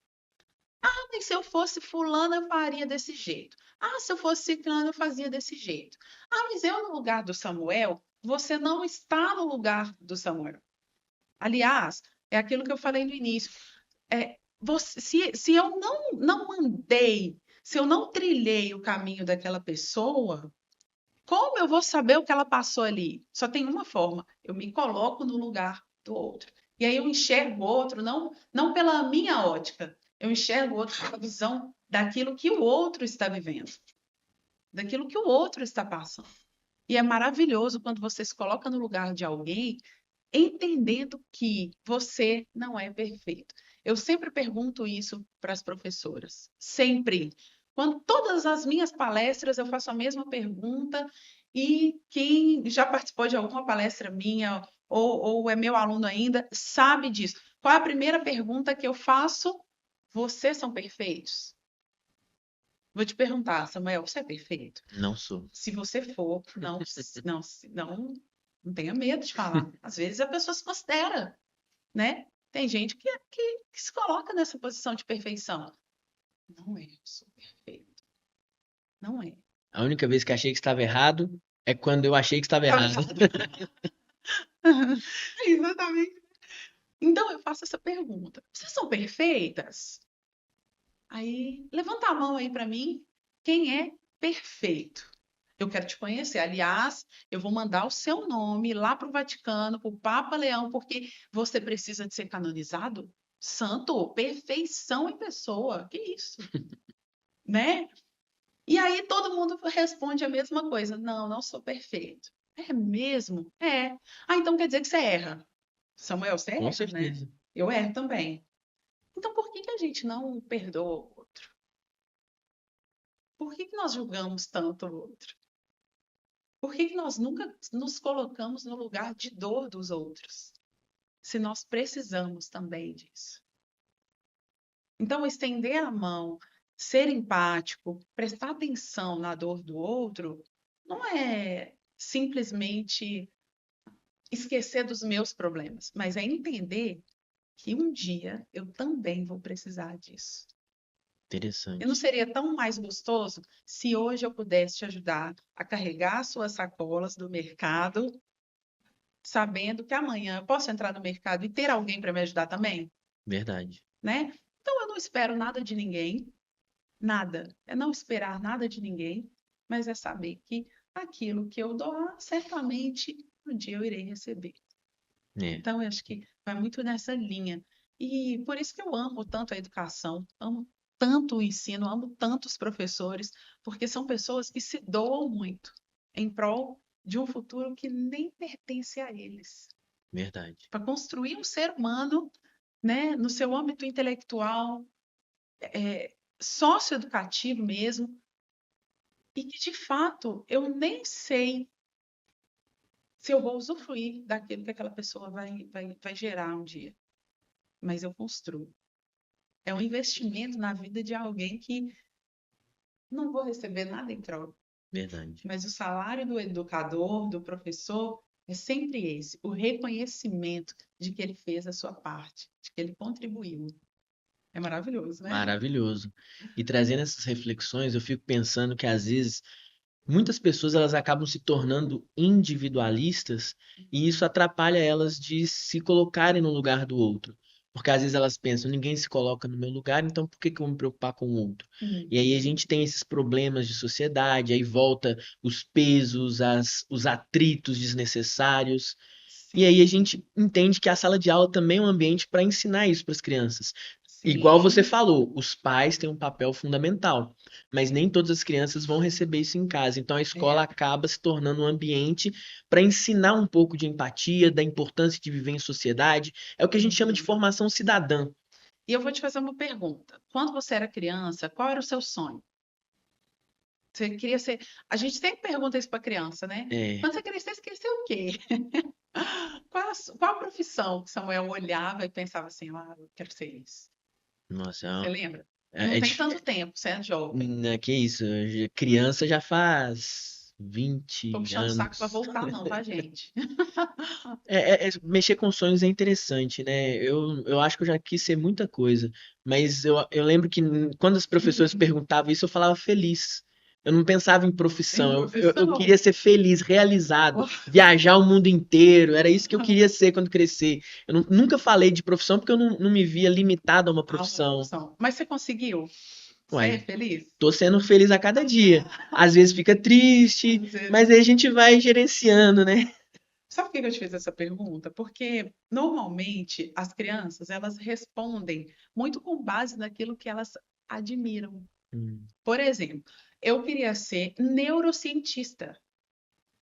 Ah, mas se eu fosse fulana, eu faria desse jeito. Ah, se eu fosse ciclano, eu fazia desse jeito. Ah, mas eu no lugar do Samuel, você não está no lugar do Samuel. Aliás, é aquilo que eu falei no início. Se eu não andei, se eu não trilhei o caminho daquela pessoa, como eu vou saber o que ela passou ali? Só tem uma forma, eu me coloco no lugar do outro. E aí eu enxergo o outro não pela minha ótica, eu enxergo o outro pela visão daquilo que o outro está vivendo, daquilo que o outro está passando. E é maravilhoso quando você se coloca no lugar de alguém, entendendo que você não é perfeito. Eu sempre pergunto isso para as professoras, sempre. Quando todas as minhas palestras eu faço a mesma pergunta e quem já participou de alguma palestra minha ou é meu aluno ainda sabe disso. Qual é a primeira pergunta que eu faço? Vocês são perfeitos? Vou te perguntar, Samuel, você é perfeito? Não sou. Se você for, não tenha medo de falar. Às vezes a pessoa se considera, né? Tem gente que se coloca nessa posição de perfeição. Não é, eu sou perfeito. Não é. A única vez que achei que estava errado é quando eu achei que estava Tá errado. errado. Exatamente. Então eu faço essa pergunta. Vocês são perfeitas? Aí, levanta a mão aí para mim. Quem é perfeito? Eu quero te conhecer. Aliás, eu vou mandar o seu nome lá para o Vaticano, para o Papa Leão, porque você precisa de ser canonizado. Santo, perfeição em pessoa. Que isso, né? E aí todo mundo responde a mesma coisa. Não, não sou perfeito. É mesmo? É. Ah, então quer dizer que você erra. Samuel, você Com erra, né? certeza. Eu erro também. Então por que que a gente não perdoa o outro? Por que que nós julgamos tanto o outro? Por que que nós nunca nos colocamos no lugar de dor dos outros? Se nós precisamos também disso. Então, estender a mão, ser empático, prestar atenção na dor do outro, não é simplesmente esquecer dos meus problemas, mas é entender que um dia eu também vou precisar disso. E não Interessante. seria tão mais gostoso se hoje eu pudesse te ajudar a carregar suas sacolas do mercado, sabendo que amanhã eu posso entrar no mercado e ter alguém para me ajudar também, Verdade. né? Então eu não espero nada de ninguém, nada. É não esperar nada de ninguém, mas é saber que aquilo que eu doar, certamente um dia eu irei receber. É. Então, eu acho que vai muito nessa linha. E por isso que eu amo tanto a educação, amo tanto o ensino, amo tanto os professores, porque são pessoas que se doam muito em prol de um futuro que nem pertence a eles. Verdade. Para construir um ser humano, né, no seu âmbito intelectual, socioeducativo mesmo, e que de fato eu nem sei se eu vou usufruir daquilo que aquela pessoa vai gerar um dia, mas eu construo. É um investimento na vida de alguém que não vou receber nada em troca. Verdade. Mas o salário do educador, do professor, é sempre esse, o reconhecimento de que ele fez a sua parte, de que ele contribuiu. É maravilhoso, né? Maravilhoso. E trazendo essas reflexões, eu fico pensando que às vezes muitas pessoas elas acabam se tornando individualistas e isso atrapalha elas de se colocarem no lugar do outro. Porque às vezes elas pensam, ninguém se coloca no meu lugar, então por que que eu vou me preocupar com o outro? E aí a Uhum. gente tem esses problemas de sociedade, aí volta os pesos, os atritos desnecessários. E aí a Sim, gente entende que a sala de aula também é um ambiente para ensinar isso para as crianças. Igual você sim. falou, os pais têm um papel fundamental, mas nem todas as crianças vão receber isso em casa. Então a escola É. acaba se tornando um ambiente para ensinar um pouco de empatia, da importância de viver em sociedade. É o que a gente chama de Uhum. formação cidadã. E eu vou te fazer uma pergunta. Quando você era criança, qual era o seu sonho? Você queria ser. A gente sempre pergunta isso para criança, né? É, Quando você crescer, você quer ser o quê? Qual a profissão que Samuel olhava e pensava assim, ah, eu quero ser isso? Você nossa, lembra? Não é, tem tanto tempo, você é jovem. que isso, criança já faz Tô 20 puxando o saco para anos. voltar, não, tá, gente? Mexer com sonhos é interessante, né? Eu acho que eu já quis ser muita coisa, mas eu lembro que quando as professoras perguntavam isso, eu falava feliz. Eu não pensava em Em profissão, eu profissão? queria ser feliz, realizado, viajar o mundo inteiro, era isso que eu queria ser quando crescer. Nunca falei de profissão porque eu não me via limitado a uma Ah, uma profissão. profissão. Mas você conseguiu ser Uai, feliz? tô sendo feliz a cada dia. Às vezes fica triste, Às vezes. mas aí a gente vai gerenciando, né? Sabe por que eu te fiz essa pergunta? Porque normalmente as crianças elas respondem muito com base naquilo que elas admiram. Hum, Por exemplo, eu queria ser neurocientista.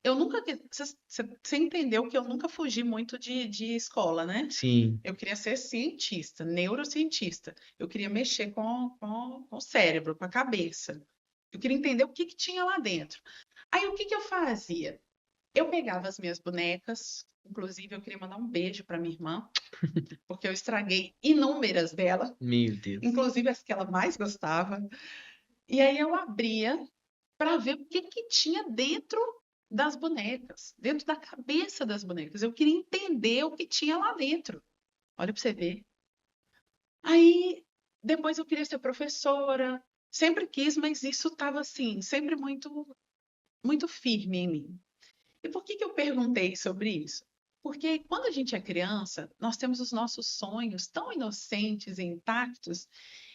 Eu nunca. Você entendeu que eu nunca fugi muito de escola, né? sim. Eu queria ser cientista, neurocientista. Eu queria mexer com o cérebro, com a cabeça. Eu queria entender o que que tinha lá dentro. Aí o que que eu fazia? Eu pegava as minhas bonecas, inclusive eu queria mandar um beijo para minha irmã, porque eu estraguei inúmeras dela, Meu Deus. inclusive as que ela mais gostava. E aí eu abria para ver o que que tinha dentro das bonecas, dentro da cabeça das bonecas. Eu queria entender o que tinha lá dentro. Olha para você ver. Aí depois eu queria ser professora, sempre quis, mas isso estava assim, sempre muito firme em mim. E por que que eu perguntei sobre isso? Porque quando a gente é criança, nós temos os nossos sonhos tão inocentes e intactos,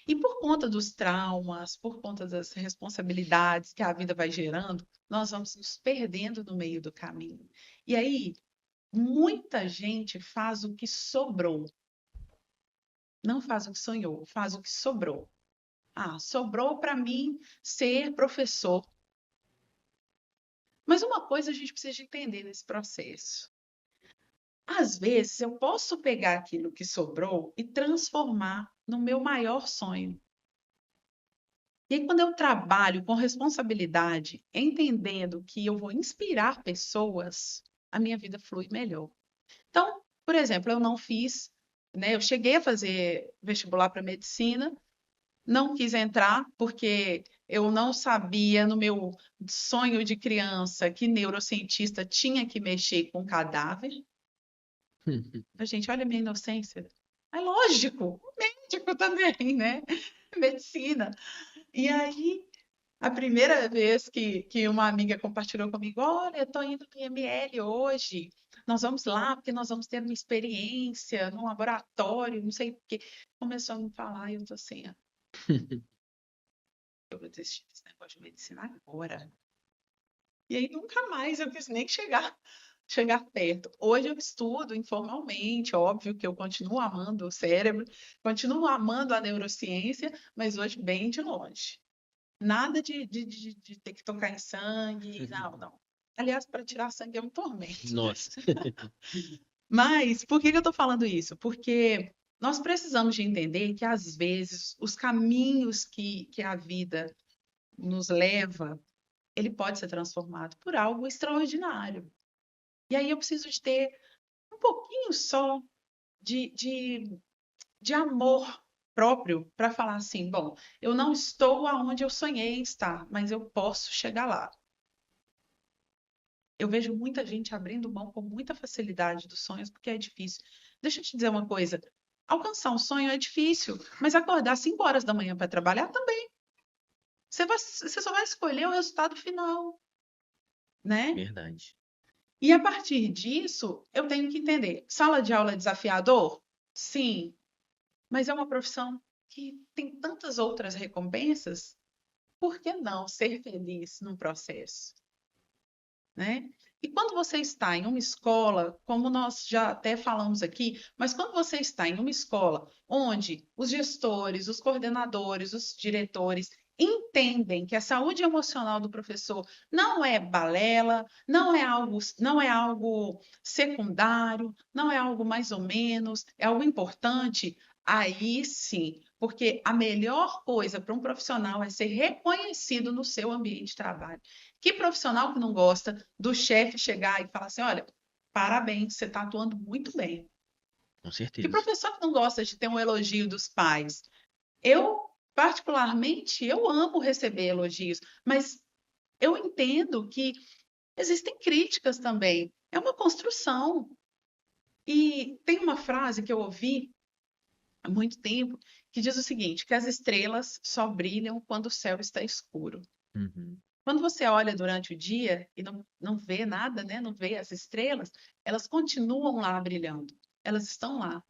e por conta dos traumas, por conta das responsabilidades que a vida vai gerando, nós vamos nos perdendo no meio do caminho. E aí, muita gente faz o que sobrou, não faz o que sonhou, faz o que sobrou. Ah, sobrou para mim ser professor. Mas uma coisa a gente precisa entender nesse processo. Às vezes eu posso pegar aquilo que sobrou e transformar no meu maior sonho. E aí, quando eu trabalho com responsabilidade, entendendo que eu vou inspirar pessoas, a minha vida flui melhor. Então, por exemplo, eu não fiz, né? Eu cheguei a fazer vestibular para medicina, não quis entrar porque eu não sabia no meu sonho de criança que neurocientista tinha que mexer com cadáver. Gente, olha a minha inocência. É lógico, médico também, né? Medicina. E aí, a primeira vez que uma amiga compartilhou comigo, olha, eu tô indo no IML hoje, nós vamos lá porque nós vamos ter uma experiência no laboratório, não sei o quê. Começou a me falar e eu tô assim, eu vou desistir desse negócio de medicina agora. E aí nunca mais eu quis nem chegar perto. Hoje eu estudo informalmente, óbvio que eu continuo amando o cérebro, continuo amando a neurociência, mas hoje bem de longe. Nada de ter que tocar em sangue, não, não. Aliás, para tirar sangue é um tormento. Nossa. Mas por que que eu estou falando isso? Porque nós precisamos de entender que, às vezes, os caminhos que a vida nos leva, ele pode ser transformado por algo extraordinário. E aí eu preciso de ter um pouquinho só de, de, de amor próprio para falar assim, bom, eu não estou aonde eu sonhei estar, mas eu posso chegar lá. Eu vejo muita gente abrindo mão com muita facilidade dos sonhos porque é difícil. Deixa eu te dizer uma coisa, alcançar um sonho é difícil, mas acordar 5 horas da manhã para trabalhar também. Você só vai escolher o resultado final, né? Verdade. E a partir disso, eu tenho que entender. Sala de aula é desafiador? Sim, mas é uma profissão que tem tantas outras recompensas. Por que não ser feliz no processo, né? E quando você está em uma escola, como nós já até falamos aqui, mas quando você está em uma escola onde os gestores, os coordenadores, os diretores entendem que a saúde emocional do professor não é balela, não é algo secundário, não é algo mais ou menos, é algo importante, aí sim, porque a melhor coisa para um profissional é ser reconhecido no seu ambiente de trabalho. Que profissional que não gosta do chefe chegar e falar assim: olha, parabéns, você está atuando muito bem. Com Que certeza. professor que não gosta de ter um elogio dos pais? Eu, particularmente, eu amo receber elogios, mas eu entendo que existem críticas também. É uma construção. E tem uma frase que eu ouvi há muito tempo que diz o seguinte: que as estrelas só brilham quando o céu está escuro. Uhum. Quando você olha durante o dia e não vê nada, né? Não vê as estrelas, elas continuam lá brilhando. Elas estão lá.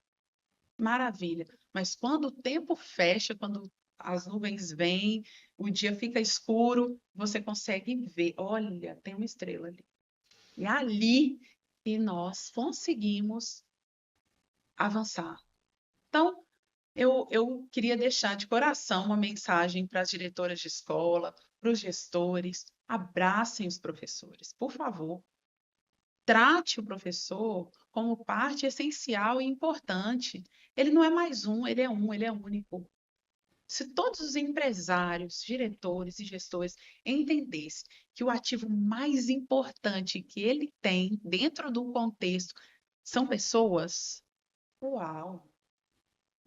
Maravilha. Mas quando o tempo fecha, quando as nuvens vêm, o dia fica escuro, você consegue ver. Olha, tem uma estrela ali. E é ali que nós conseguimos avançar. Então, eu queria deixar de coração uma mensagem para as diretoras de escola, para os gestores. Abracem os professores, por favor. Trate o professor como parte essencial e importante. Ele não é mais um, ele é único. Se todos os empresários, diretores e gestores entendessem que o ativo mais importante que ele tem dentro do contexto são pessoas, uau!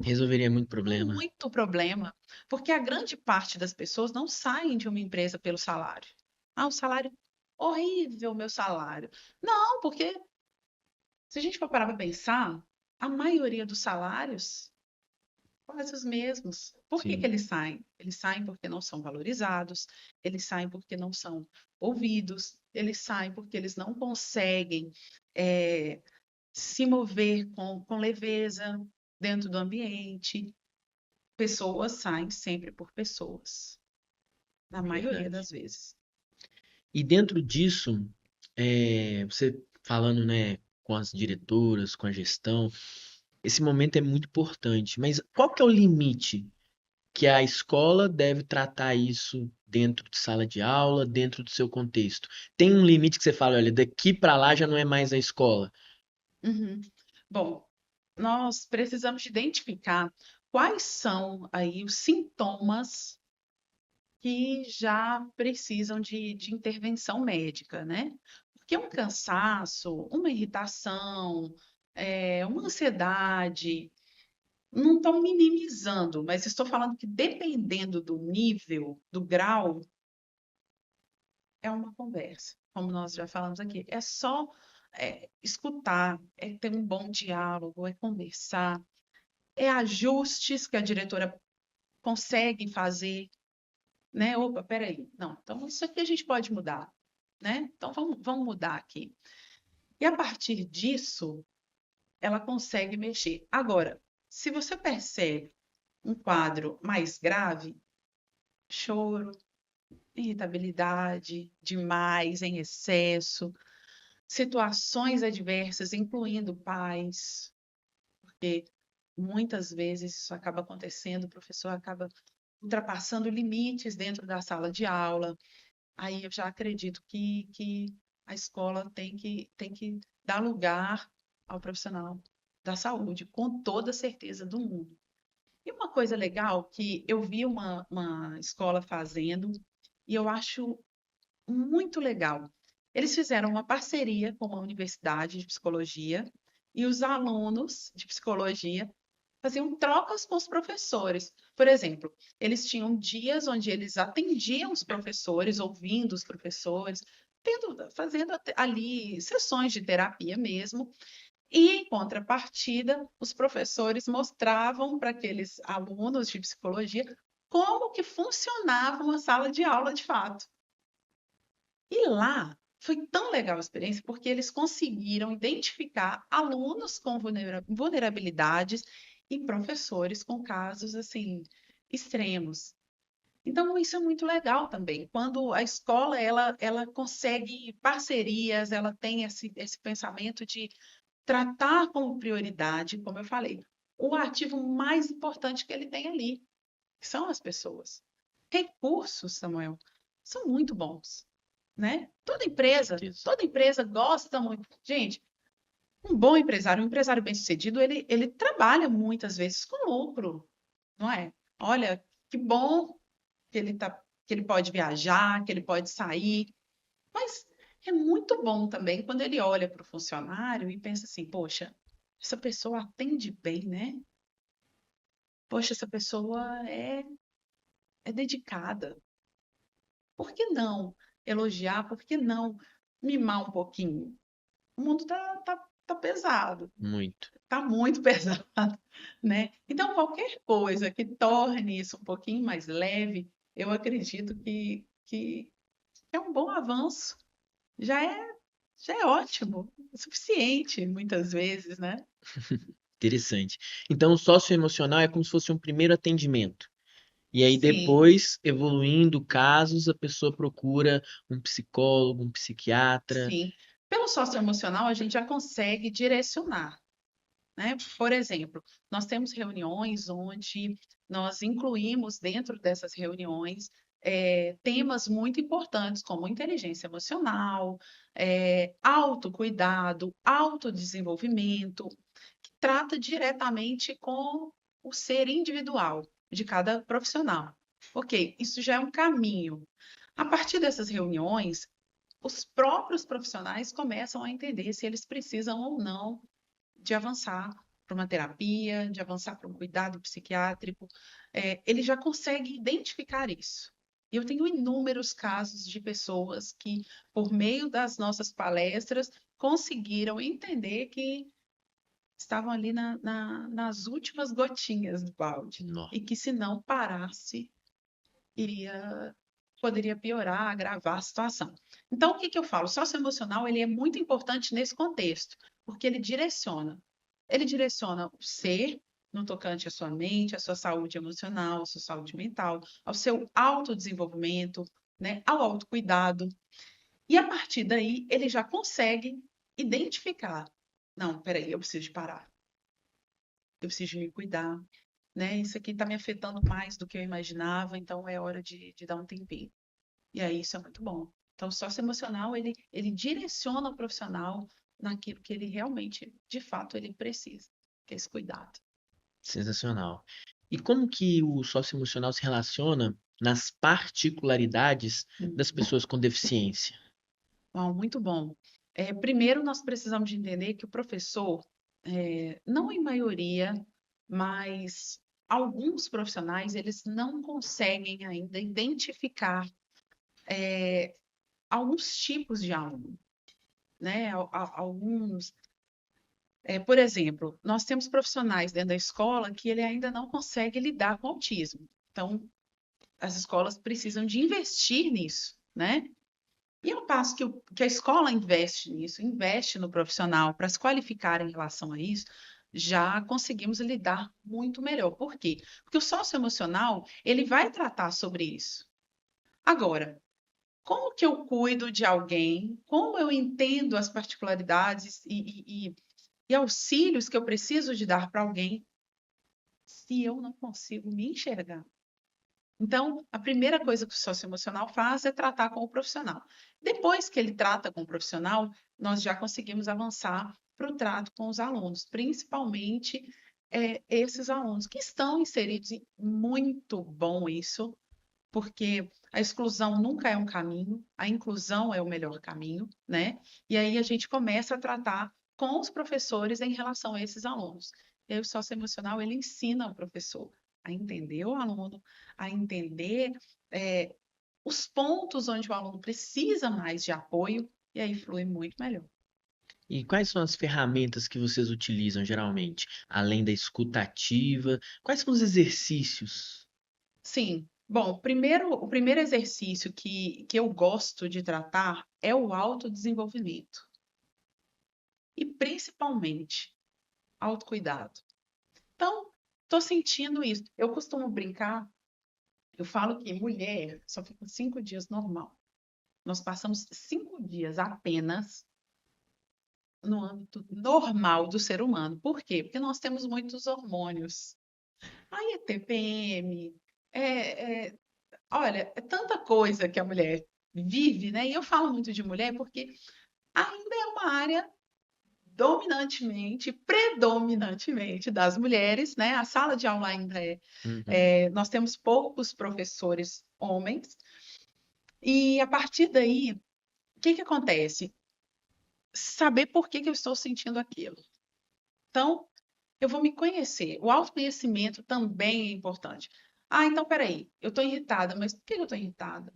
Resolveria muito problema. Muito problema, porque a grande parte das pessoas não saem de uma empresa pelo salário. Ah, o salário, horrível, meu salário. Não, porque se a gente for parar para pensar, a maioria dos salários quase os mesmos. Por que que Sim, eles saem? Eles saem porque não são valorizados, eles saem porque não são ouvidos, eles saem porque eles não conseguem eh, se mover com leveza dentro do ambiente. Pessoas saem sempre por pessoas, na maioria verdade. das vezes. E dentro disso, você falando, né, com as diretoras, com a gestão, esse momento é muito importante. Mas qual que é o limite? que a escola deve tratar isso dentro de sala de aula, dentro do seu contexto? Tem um limite que você fala, olha, daqui para lá já não é mais a escola. Uhum. Bom, nós precisamos de identificar quais são aí os sintomas que já precisam de intervenção médica, né? Porque um cansaço, uma irritação, uma ansiedade, não estou minimizando, mas estou falando que dependendo do nível, do grau, é uma conversa, como nós já falamos aqui. É só escutar, é ter um bom diálogo, é conversar, é ajustes que a diretora consegue fazer, né? Opa, peraí, não, então isso aqui a gente pode mudar, né? Então vamos mudar aqui. E a partir disso, ela consegue mexer. Agora, se você percebe um quadro mais grave, choro, irritabilidade demais, em excesso, situações adversas, incluindo pais, porque muitas vezes isso acaba acontecendo, o professor acaba ultrapassando limites dentro da sala de aula. Aí eu já acredito que a escola tem que dar lugar ao profissional da saúde, com toda a certeza do mundo. E uma coisa legal que eu vi uma escola fazendo, e eu acho muito legal. Eles fizeram uma parceria com uma universidade de psicologia e os alunos de psicologia faziam trocas com os professores. Por exemplo, eles tinham dias onde eles atendiam os professores, ouvindo os professores, fazendo ali sessões de terapia mesmo. E, em contrapartida, os professores mostravam para aqueles alunos de psicologia como que funcionava uma sala de aula de fato. E lá foi tão legal a experiência porque eles conseguiram identificar alunos com vulnerabilidades e professores com casos assim extremos. Então isso é muito legal também. Quando a escola ela consegue parcerias, ela tem esse pensamento de tratar como prioridade, como eu falei, o ativo mais importante que ele tem ali, que são as pessoas. Recursos, Samuel, são muito bons, né? Com certeza. Toda empresa gosta muito. Gente, um empresário bem-sucedido, ele trabalha muitas vezes com lucro, não é? Olha, que bom que ele pode viajar, que ele pode sair, mas é muito bom também quando ele olha para o funcionário e pensa assim, poxa, essa pessoa atende bem, né? Poxa, essa pessoa é dedicada. Por que não elogiar? Por que não mimar um pouquinho? O mundo tá pesado, Muito. tá muito pesado, né? Então, qualquer coisa que torne isso um pouquinho mais leve, eu acredito que é um bom avanço. Já é, já é ótimo, é suficiente, muitas vezes, né? Interessante. Então, o socioemocional é como se fosse um primeiro atendimento. E aí, Sim, depois, evoluindo casos, a pessoa procura um psicólogo, um psiquiatra. sim. Pelo socioemocional, a gente já consegue direcionar, né? Por exemplo, nós temos reuniões onde nós incluímos dentro dessas reuniões temas muito importantes, como inteligência emocional, autocuidado, autodesenvolvimento, que trata diretamente com o ser individual de cada profissional. Ok, isso já é um caminho. A partir dessas reuniões, os próprios profissionais começam a entender se eles precisam ou não de avançar para uma terapia, de avançar para um cuidado psiquiátrico. Ele já consegue identificar isso. Eu tenho inúmeros casos de pessoas que, por meio das nossas palestras, conseguiram entender que estavam ali nas últimas gotinhas do balde Nó. e que, se não parasse, iria poderia piorar, agravar a situação. Então, o que que eu falo? O socioemocional, ele é muito importante nesse contexto, porque ele direciona. Ele direciona o ser no tocante à sua mente, à sua saúde emocional, à sua saúde mental, ao seu autodesenvolvimento, né, ao autocuidado. E a partir daí, ele já consegue identificar. Não, peraí, eu preciso de parar. Eu preciso me cuidar. né? Isso aqui está me afetando mais do que eu imaginava, então é hora de dar um tempinho. E aí isso é muito bom. Então, o socioemocional, ele direciona o profissional naquilo que ele realmente, de fato, ele precisa, que é esse cuidado. Sensacional. E como que o socioemocional se relaciona nas particularidades das pessoas com deficiência? Uau, muito bom. Primeiro, nós precisamos de entender que o professor, não em maioria, mas alguns profissionais, eles não conseguem ainda identificar alguns tipos de aluno, né? Alguns, por exemplo, nós temos profissionais dentro da escola que ele ainda não consegue lidar com o autismo. Então, as escolas precisam de investir nisso, né? E ao passo que a escola investe nisso, investe no profissional para se qualificar em relação a isso, já conseguimos lidar muito melhor. Por quê? Porque o socioemocional, ele vai tratar sobre isso. Agora, como que eu cuido de alguém? Como eu entendo as particularidades e auxílios que eu preciso de dar para alguém se eu não consigo me enxergar? Então, a primeira coisa que o socioemocional faz é tratar com o profissional. Depois que ele trata com o profissional, nós já conseguimos avançar para o trato com os alunos, principalmente esses alunos que estão inseridos em muito bom isso, porque a exclusão nunca é um caminho, a inclusão é o melhor caminho, né? E aí a gente começa a tratar com os professores em relação a esses alunos. E aí o socioemocional, ele ensina o professor a entender o aluno, a entender é, os pontos onde o aluno precisa mais de apoio, e aí flui muito melhor. E quais são as ferramentas que vocês utilizam geralmente? Além da escutativa, quais são os exercícios? Sim. Bom, o primeiro exercício que eu gosto de tratar é o autodesenvolvimento. E principalmente autocuidado. Então, estou sentindo isso. Eu costumo brincar, eu falo que mulher só fica 5 dias normal. Nós passamos 5 dias apenas no âmbito normal do ser humano. Por quê? Porque nós temos muitos hormônios. Aí é TPM, olha, é tanta coisa que a mulher vive, né? E eu falo muito de mulher porque ainda é uma área dominantemente, predominantemente das mulheres, né? A sala de aula ainda Uhum. nós temos poucos professores homens, e a partir daí, o que que acontece? Saber por que que eu estou sentindo aquilo. Então, eu vou me conhecer. O autoconhecimento também é importante. Ah, então peraí, eu estou irritada, mas por que eu estou irritada?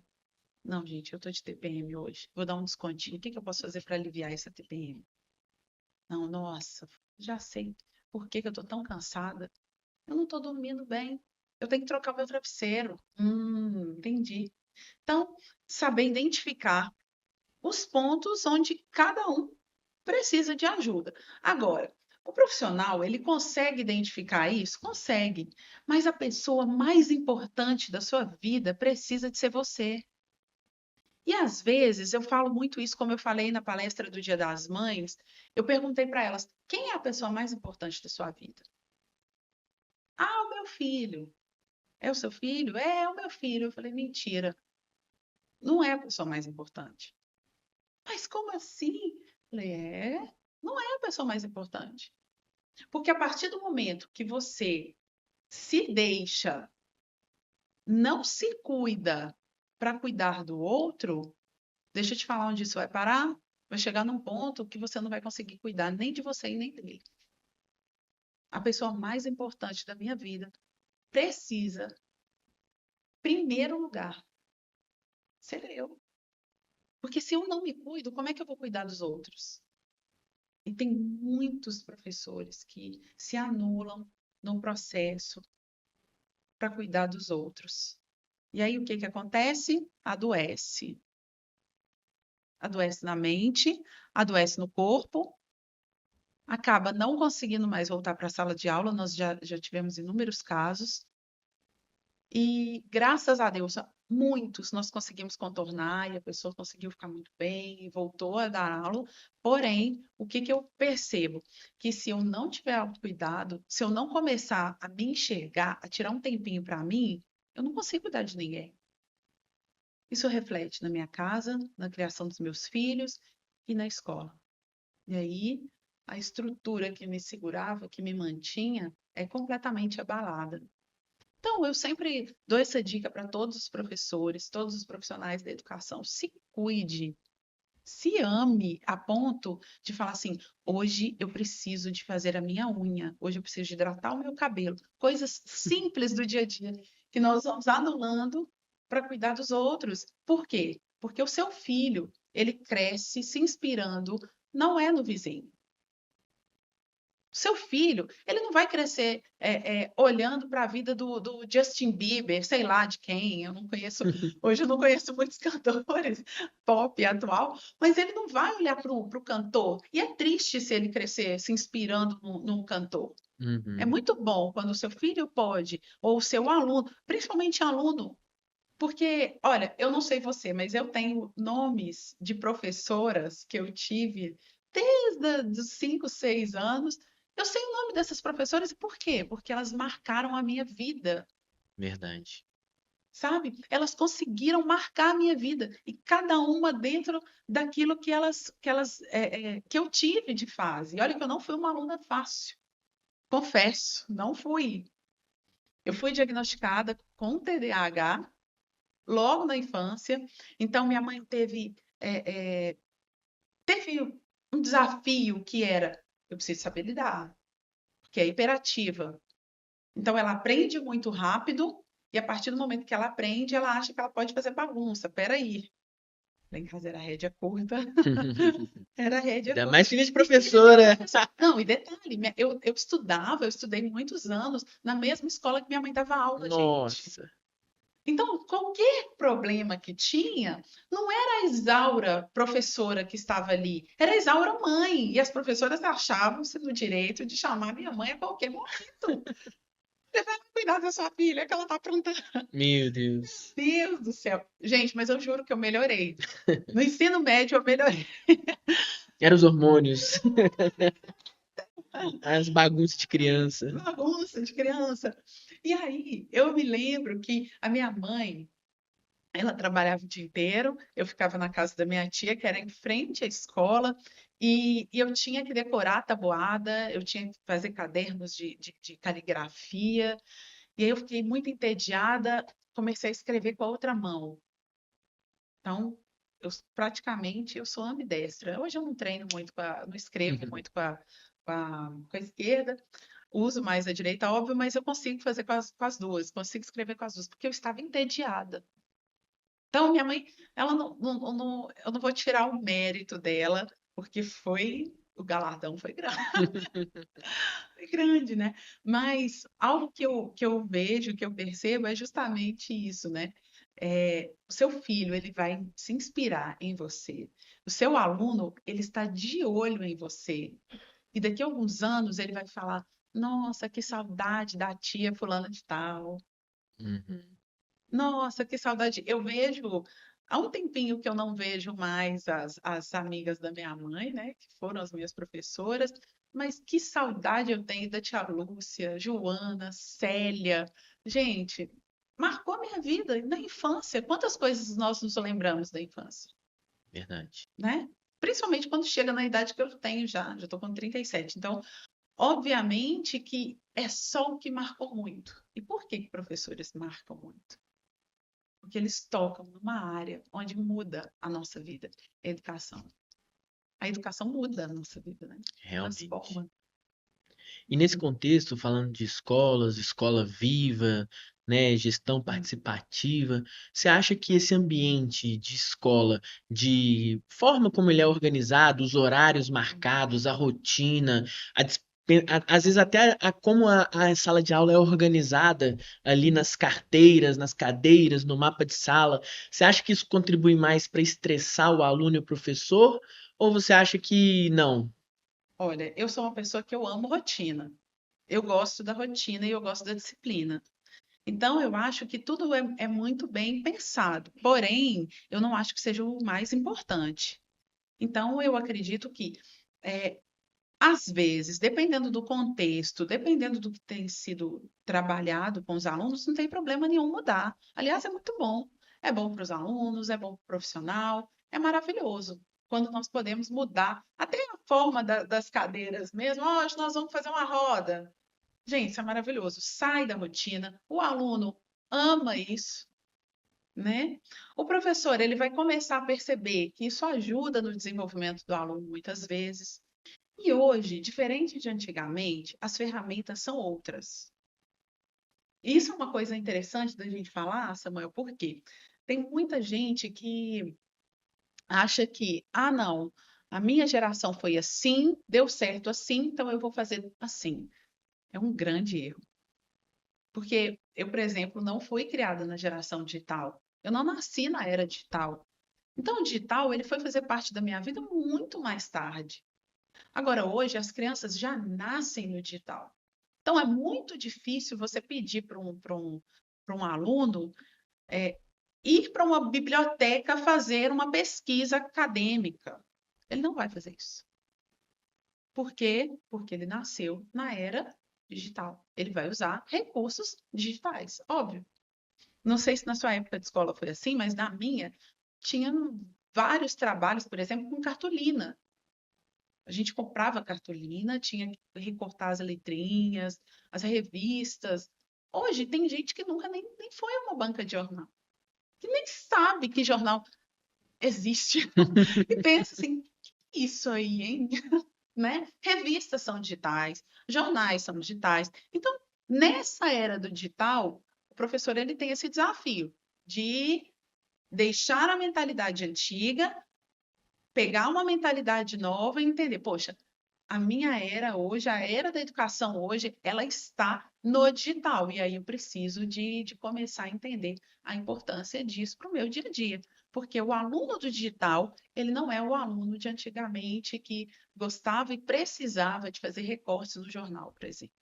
Não, gente, eu estou de TPM hoje. Vou dar um descontinho. O que que eu posso fazer para aliviar essa TPM? Não, nossa, já sei por que que eu estou tão cansada. Eu não estou dormindo bem. Eu tenho que trocar o meu travesseiro. Entendi. Então, saber identificar os pontos onde cada um precisa de ajuda. Agora, o profissional, ele consegue identificar isso? Consegue. Mas a pessoa mais importante da sua vida precisa de ser você. E às vezes, eu falo muito isso, como eu falei na palestra do Dia das Mães, eu perguntei para elas: quem é a pessoa mais importante da sua vida? Ah, o meu filho. É o seu filho? É o meu filho. Eu falei: mentira, não é a pessoa mais importante. Mas como assim? Eu falei: não é a pessoa mais importante. Porque a partir do momento que você se deixa, não se cuida para cuidar do outro, deixa eu te falar onde isso vai parar. Vai chegar num ponto que você não vai conseguir cuidar nem de você e nem dele. A pessoa mais importante da minha vida precisa, primeiro lugar, ser eu. Porque se eu não me cuido, como é que eu vou cuidar dos outros? E tem muitos professores que se anulam no processo para cuidar dos outros. E aí o que que acontece? Adoece. Adoece na mente, adoece no corpo, acaba não conseguindo mais voltar para a sala de aula. Nós já tivemos inúmeros casos. E graças a Deus, muitos nós conseguimos contornar e a pessoa conseguiu ficar muito bem e voltou a dar aula. Porém, o que que eu percebo? Que se eu não tiver autocuidado, se eu não começar a me enxergar, a tirar um tempinho para mim, eu não consigo cuidar de ninguém. Isso reflete na minha casa, na criação dos meus filhos e na escola. E aí, a estrutura que me segurava, que me mantinha, é completamente abalada. Então, eu sempre dou essa dica para todos os professores, todos os profissionais da educação: se cuide, se ame a ponto de falar assim: hoje eu preciso de fazer a minha unha, hoje eu preciso de hidratar o meu cabelo. Coisas simples do dia a dia que nós vamos anulando para cuidar dos outros. Por quê? Porque o seu filho, ele cresce se inspirando, não é no vizinho. Seu filho, ele não vai crescer olhando para a vida do Justin Bieber, sei lá de quem, eu não conheço, hoje eu não conheço muitos cantores pop atual, mas ele não vai olhar para o cantor. E é triste se ele crescer se inspirando num cantor. É Uhum. muito bom quando o seu filho pode, ou o seu aluno, principalmente aluno, porque, olha, eu não sei você, mas eu tenho nomes de professoras que eu tive desde os 5, 6 anos. Eu sei o nome dessas professoras e por quê? Porque elas marcaram a minha vida, Verdade. sabe? Elas conseguiram marcar a minha vida e cada uma dentro daquilo que eu tive de fase. E olha que eu não fui uma aluna fácil, confesso, não fui. Eu fui diagnosticada com TDAH logo na infância. Então, minha mãe teve um desafio que era: eu preciso saber lidar, porque é hiperativa. Então, ela aprende muito rápido e a partir do momento que ela aprende, ela acha que ela pode fazer bagunça. Peraí. Lá em casa era rédea curta, era rédea Ainda curta. mais filha de E filha de professora. professor. Não, e detalhe, eu estudei muitos anos na mesma escola que minha mãe dava aula, gente. Nossa. Então, qualquer problema que tinha, não era a Isaura, professora, que estava ali, era a Isaura mãe. E as professoras achavam-se no direito de chamar minha mãe a qualquer momento. Você vai cuidar da sua filha, que ela está aprontando. Meu Deus. Deus do céu. Gente, mas eu juro que eu melhorei. No ensino médio, eu melhorei. Eram os hormônios. As bagunças de criança. Bagunça de criança. E aí, eu me lembro que a minha mãe, ela trabalhava o dia inteiro, eu ficava na casa da minha tia, que era em frente à escola, e eu tinha que decorar a tabuada, eu tinha que fazer cadernos de caligrafia, e aí eu fiquei muito entediada, comecei a escrever com a outra mão. Então, praticamente eu sou ambidestra. Hoje eu não treino muito não escrevo muito com a esquerda, uso mais a direita, óbvio, mas eu consigo fazer com as duas, consigo escrever com as duas, porque eu estava entediada. Então, minha mãe, ela eu não vou tirar o mérito dela, porque o galardão foi grande, foi grande, né? Mas algo que eu vejo, que eu percebo, é justamente isso, né? O seu filho, ele vai se inspirar em você. O seu aluno, ele está de olho em você. E daqui a alguns anos, ele vai falar: nossa, que saudade da tia fulana de tal. Uhum. Nossa, que saudade. Eu vejo, há um tempinho que eu não vejo mais as amigas da minha mãe, né, que foram as minhas professoras, mas que saudade eu tenho da tia Lúcia, Joana, Célia. Gente, marcou a minha vida na infância. Quantas coisas nós nos lembramos da infância, Verdade. né? Principalmente quando chega na idade que eu tenho já estou com 37. Então, obviamente que é só o que marcou muito. E por que que professores marcam muito? Porque eles tocam numa área onde muda a nossa vida, a educação. A educação muda a nossa vida, né? Realmente. Transforma. E nesse contexto, falando de escolas, escola viva, né, gestão Hum. participativa, você acha que esse ambiente de escola, de forma como ele é organizado, os horários marcados, a rotina, às vezes até como a sala de aula é organizada ali nas carteiras, nas cadeiras, no mapa de sala, você acha que isso contribui mais para estressar o aluno e o professor? Ou você acha que não? Olha, eu sou uma pessoa que eu amo rotina. Eu gosto da rotina e eu gosto da disciplina. Então, eu acho que tudo é muito bem pensado. Porém, eu não acho que seja o mais importante. Então, eu acredito que, é, às vezes, dependendo do contexto, dependendo do que tem sido trabalhado com os alunos, não tem problema nenhum mudar. Aliás, é muito bom. É bom para os alunos, é bom para o profissional, é maravilhoso. Quando nós podemos mudar até a forma das cadeiras mesmo. Hoje nós vamos fazer uma roda. Gente, isso é maravilhoso. Sai da rotina. O aluno ama isso, né? O professor, ele vai começar a perceber que isso ajuda no desenvolvimento do aluno muitas vezes. E hoje, diferente de antigamente, as ferramentas são outras. Isso é uma coisa interessante da gente falar, Samuel, porque tem muita gente que acha que, ah, não, a minha geração foi assim, deu certo assim, então eu vou fazer assim. É um grande erro. Porque eu, por exemplo, não fui criada na geração digital. Eu não nasci na era digital. Então, o digital, ele foi fazer parte da minha vida muito mais tarde. Agora, hoje, as crianças já nascem no digital. Então, é muito difícil você pedir para um aluno ir para uma biblioteca fazer uma pesquisa acadêmica. Ele não vai fazer isso. Por quê? Porque ele nasceu na era digital. Ele vai usar recursos digitais, óbvio. Não sei se na sua época de escola foi assim, mas na minha tinha vários trabalhos, por exemplo, com cartolina. A gente comprava cartolina, tinha que recortar as letrinhas, as revistas. Hoje tem gente que nunca nem foi a uma banca de jornal, que nem sabe que jornal existe. E pensa assim, que isso aí, hein? Né? Revistas são digitais, jornais são digitais. Então, nessa era do digital, o professor ele tem esse desafio de deixar a mentalidade antiga, pegar uma mentalidade nova e entender, poxa, a minha era hoje, a era da educação hoje, ela está no digital. E aí eu preciso de começar a entender a importância disso para o meu dia a dia. Porque o aluno do digital, ele não é o aluno de antigamente que gostava e precisava de fazer recortes no jornal, por exemplo,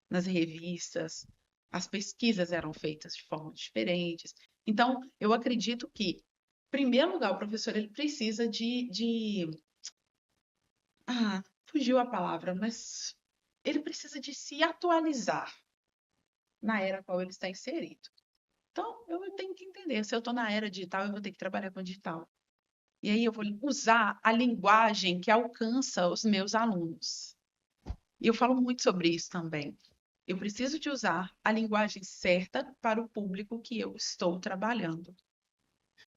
nas revistas. As pesquisas eram feitas de formas diferentes. Então, eu acredito que, em primeiro lugar, o professor ele precisa fugiu a palavra, mas ele precisa de se atualizar na era qual ele está inserido. Então, eu tenho que entender, se eu estou na era digital, eu vou ter que trabalhar com digital. E aí eu vou usar a linguagem que alcança os meus alunos. E eu falo muito sobre isso também. Eu preciso de usar a linguagem certa para o público que eu estou trabalhando.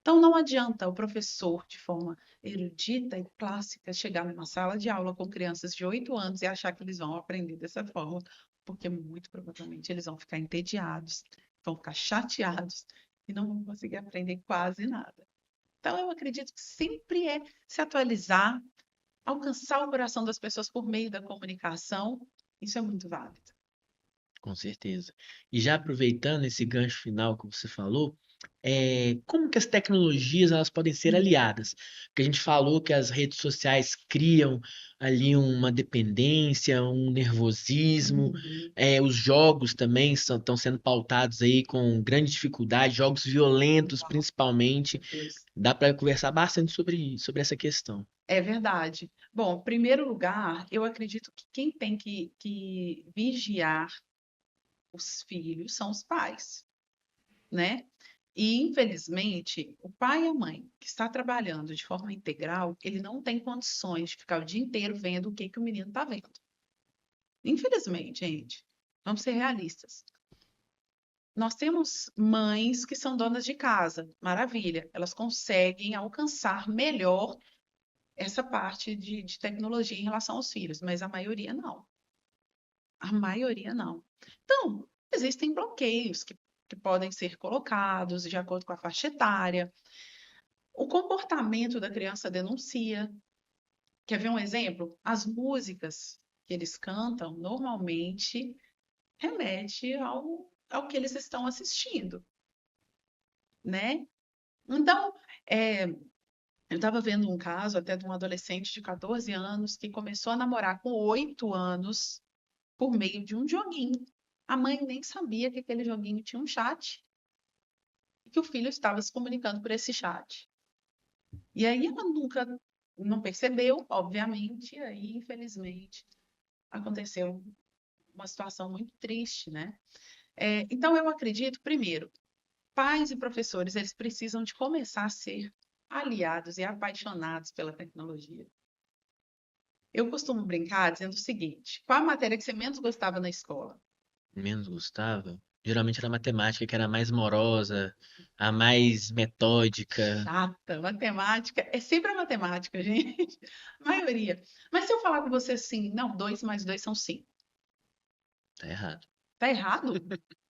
Então, não adianta o professor, de forma erudita e clássica, chegar numa sala de aula com crianças de 8 anos e achar que eles vão aprender dessa forma, porque muito provavelmente eles vão ficar entediados, vão ficar chateados e não vão conseguir aprender quase nada. Então, eu acredito que sempre é se atualizar, alcançar o coração das pessoas por meio da comunicação. Isso é muito válido. Com certeza. E já aproveitando esse gancho final que você falou, como que as tecnologias elas podem ser Uhum. aliadas? Porque a gente falou que as redes sociais criam ali uma dependência, um nervosismo, Uhum. os jogos também estão sendo pautados aí com grande dificuldade, jogos violentos principalmente. Meu Deus. Dá para conversar bastante sobre essa questão. É verdade. Bom, em primeiro lugar, eu acredito que quem tem que vigiar os filhos são os pais, né? E, infelizmente, o pai e a mãe que está trabalhando de forma integral, ele não tem condições de ficar o dia inteiro vendo o que que o menino está vendo. Infelizmente, gente, vamos ser realistas. Nós temos mães que são donas de casa, maravilha, elas conseguem alcançar melhor essa parte de tecnologia em relação aos filhos, mas a maioria não. A maioria não. Então, existem bloqueios que podem ser colocados de acordo com a faixa etária. O comportamento da criança denuncia. Quer ver um exemplo? As músicas que eles cantam normalmente remete ao que eles estão assistindo, né? Então, eu estava vendo um caso até de um adolescente de 14 anos que começou a namorar com 8 anos por meio de um joguinho. A mãe nem sabia que aquele joguinho tinha um chat e que o filho estava se comunicando por esse chat. E aí ela nunca não percebeu, obviamente, e aí, infelizmente, aconteceu uma situação muito triste, né? Então, eu acredito, primeiro, pais e professores, eles precisam de começar a ser aliados e apaixonados pela tecnologia. Eu costumo brincar dizendo o seguinte: qual a matéria que você menos gostava na escola? Menos gostava? Geralmente era matemática, que era a mais morosa, a mais metódica. Chata, matemática, é sempre a matemática, gente, a maioria. Mas se eu falar com você assim, não, 2 mais 2 são 5, Tá errado. tá errado?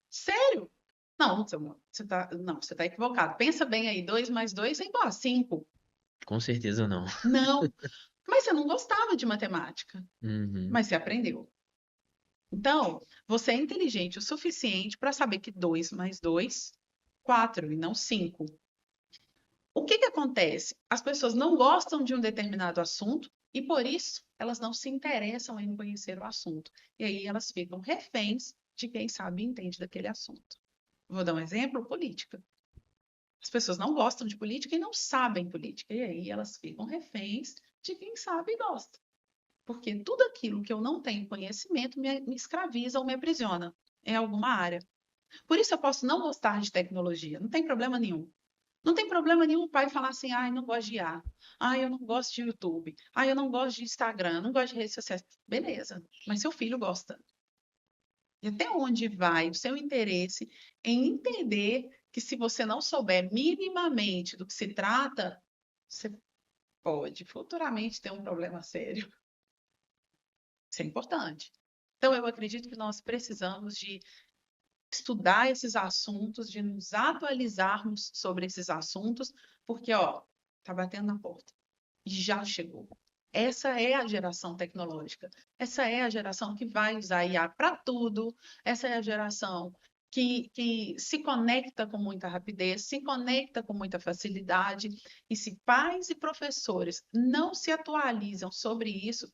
Sério? Não, você tá equivocado. Pensa bem aí, 2 mais 2 é igual a 5. Com certeza não. Não, mas você não gostava de matemática, Uhum. mas você aprendeu. Então, você é inteligente o suficiente para saber que 2 mais 2, 4 e não 5. O que que acontece? As pessoas não gostam de um determinado assunto e, por isso, elas não se interessam em conhecer o assunto. E aí elas ficam reféns de quem sabe e entende daquele assunto. Vou dar um exemplo: política. As pessoas não gostam de política e não sabem política. E aí elas ficam reféns de quem sabe e gosta. Porque tudo aquilo que eu não tenho conhecimento me escraviza ou me aprisiona em alguma área. Por isso eu posso não gostar de tecnologia, não tem problema nenhum. Não tem problema nenhum o pai falar assim: ai, não gosto de IA, ai, eu não gosto de YouTube, ai, eu não gosto de Instagram, não gosto de redes sociais. Beleza, mas seu filho gosta. E até onde vai o seu interesse em entender que, se você não souber minimamente do que se trata, você pode futuramente ter um problema sério. Isso é importante. Então, eu acredito que nós precisamos de estudar esses assuntos, de nos atualizarmos sobre esses assuntos, porque, ó, tá batendo na porta e já chegou. Essa é a geração tecnológica. Essa é a geração que vai usar IA para tudo. Essa é a geração que se conecta com muita rapidez, se conecta com muita facilidade. E se pais e professores não se atualizam sobre isso,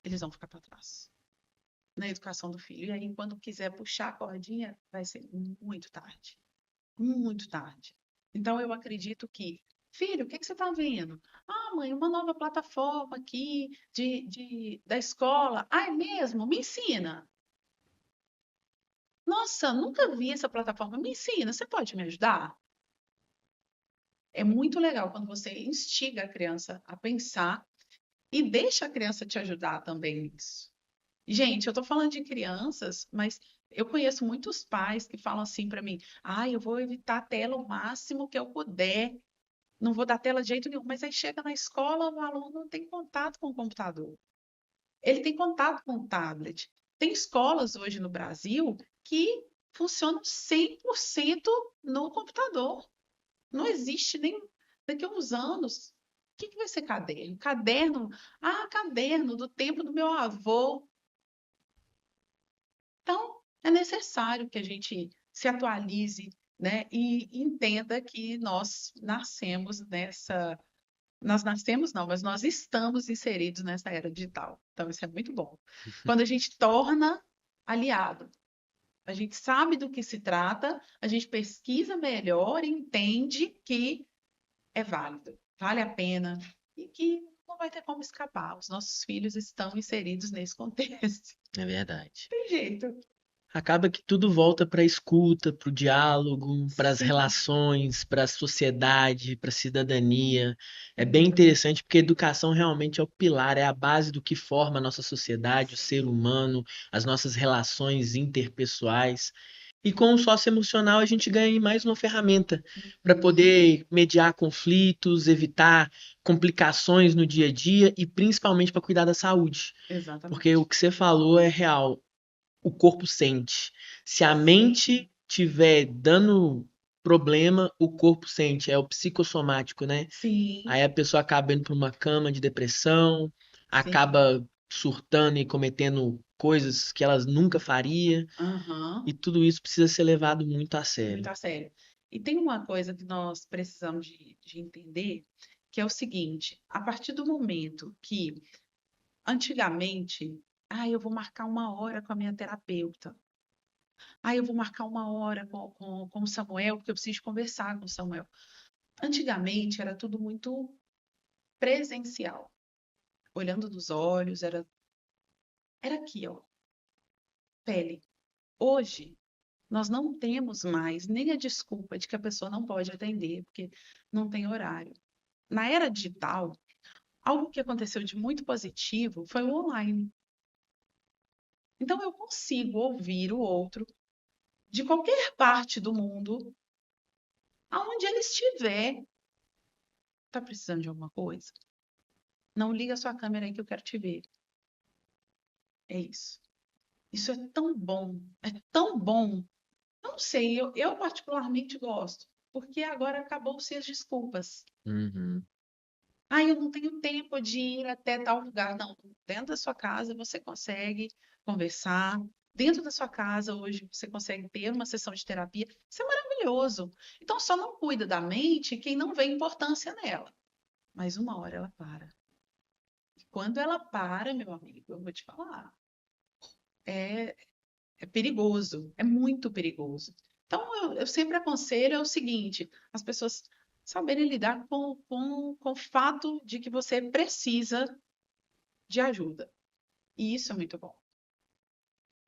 eles vão ficar para trás na educação do filho. E aí, quando quiser puxar a cordinha, vai ser muito tarde. Muito tarde. Então, eu acredito que, filho, o que que você está vendo? Ah, mãe, uma nova plataforma aqui da escola. Ah, é mesmo? Me ensina. Nossa, nunca vi essa plataforma. Me ensina, você pode me ajudar? É muito legal quando você instiga a criança a pensar e deixa a criança te ajudar também nisso. Gente, eu tô falando de crianças, mas eu conheço muitos pais que falam assim para mim: ah, eu vou evitar a tela o máximo que eu puder, não vou dar tela de jeito nenhum. Mas aí chega na escola, o aluno não tem contato com o computador, ele tem contato com o tablet. Tem escolas hoje no Brasil que funcionam 100% no computador. Não existe nem daqui a uns anos. O que que vai ser caderno? Caderno, caderno do tempo do meu avô. Então, é necessário que a gente se atualize, né, e entenda que nós nascemos nessa. Nós nascemos, não, mas nós estamos inseridos nessa era digital. Então, isso é muito bom. Quando a gente torna aliado, a gente sabe do que se trata, a gente pesquisa melhor e entende que é válido, vale a pena e que não vai ter como escapar. Os nossos filhos estão inseridos nesse contexto. É verdade. Tem jeito. Acaba que tudo volta para a escuta, para o diálogo, para as Sim. relações, para a sociedade, para a cidadania. É bem Muito. interessante porque a educação realmente é o pilar, é a base do que forma a nossa sociedade, o ser humano, as nossas relações interpessoais. E com o socioemocional a gente ganha mais uma ferramenta para Uhum. poder mediar conflitos, evitar complicações no dia a dia e principalmente para cuidar da saúde. Porque o Exatamente. que você falou é real, o corpo sente. Se a mente tiver dando problema, o corpo sente. É o psicossomático, né? Sim, Aí a pessoa acaba indo para uma cama de depressão, sim. acaba surtando e cometendo coisas que elas nunca faria, e Aham. tudo isso precisa ser levado muito a Muito sério. a sério. E tem uma coisa que nós precisamos de entender, que é o seguinte: a partir do momento que, antigamente, eu vou marcar uma hora com a minha terapeuta. Ah, eu vou marcar uma hora com o Samuel, porque eu preciso conversar com o Samuel. Antigamente era tudo muito presencial, olhando nos olhos, era aqui, ó, pele. Hoje, nós não temos mais nem a desculpa de que a pessoa não pode atender, porque não tem horário. Na era digital, algo que aconteceu de muito positivo foi o online. Então, eu consigo ouvir o outro de qualquer parte do mundo, aonde ele estiver. Tá precisando de alguma coisa? Não liga a sua câmera aí que eu quero te ver. É isso. Isso é tão bom. É tão bom. Eu não sei, eu particularmente gosto, porque agora acabou-se as desculpas. Uhum. Ah, eu não tenho tempo de ir até tal lugar. Não, dentro da sua casa você consegue conversar. Dentro da sua casa hoje você consegue ter uma sessão de terapia. Isso é maravilhoso. Então só não cuida da mente quem não vê importância nela. Mas uma hora ela para. E quando ela para, meu amigo, eu vou te falar, é, é perigoso, é muito perigoso. Então eu sempre aconselho o seguinte: as pessoas saberem lidar com o fato de que você precisa de ajuda. E isso é muito bom,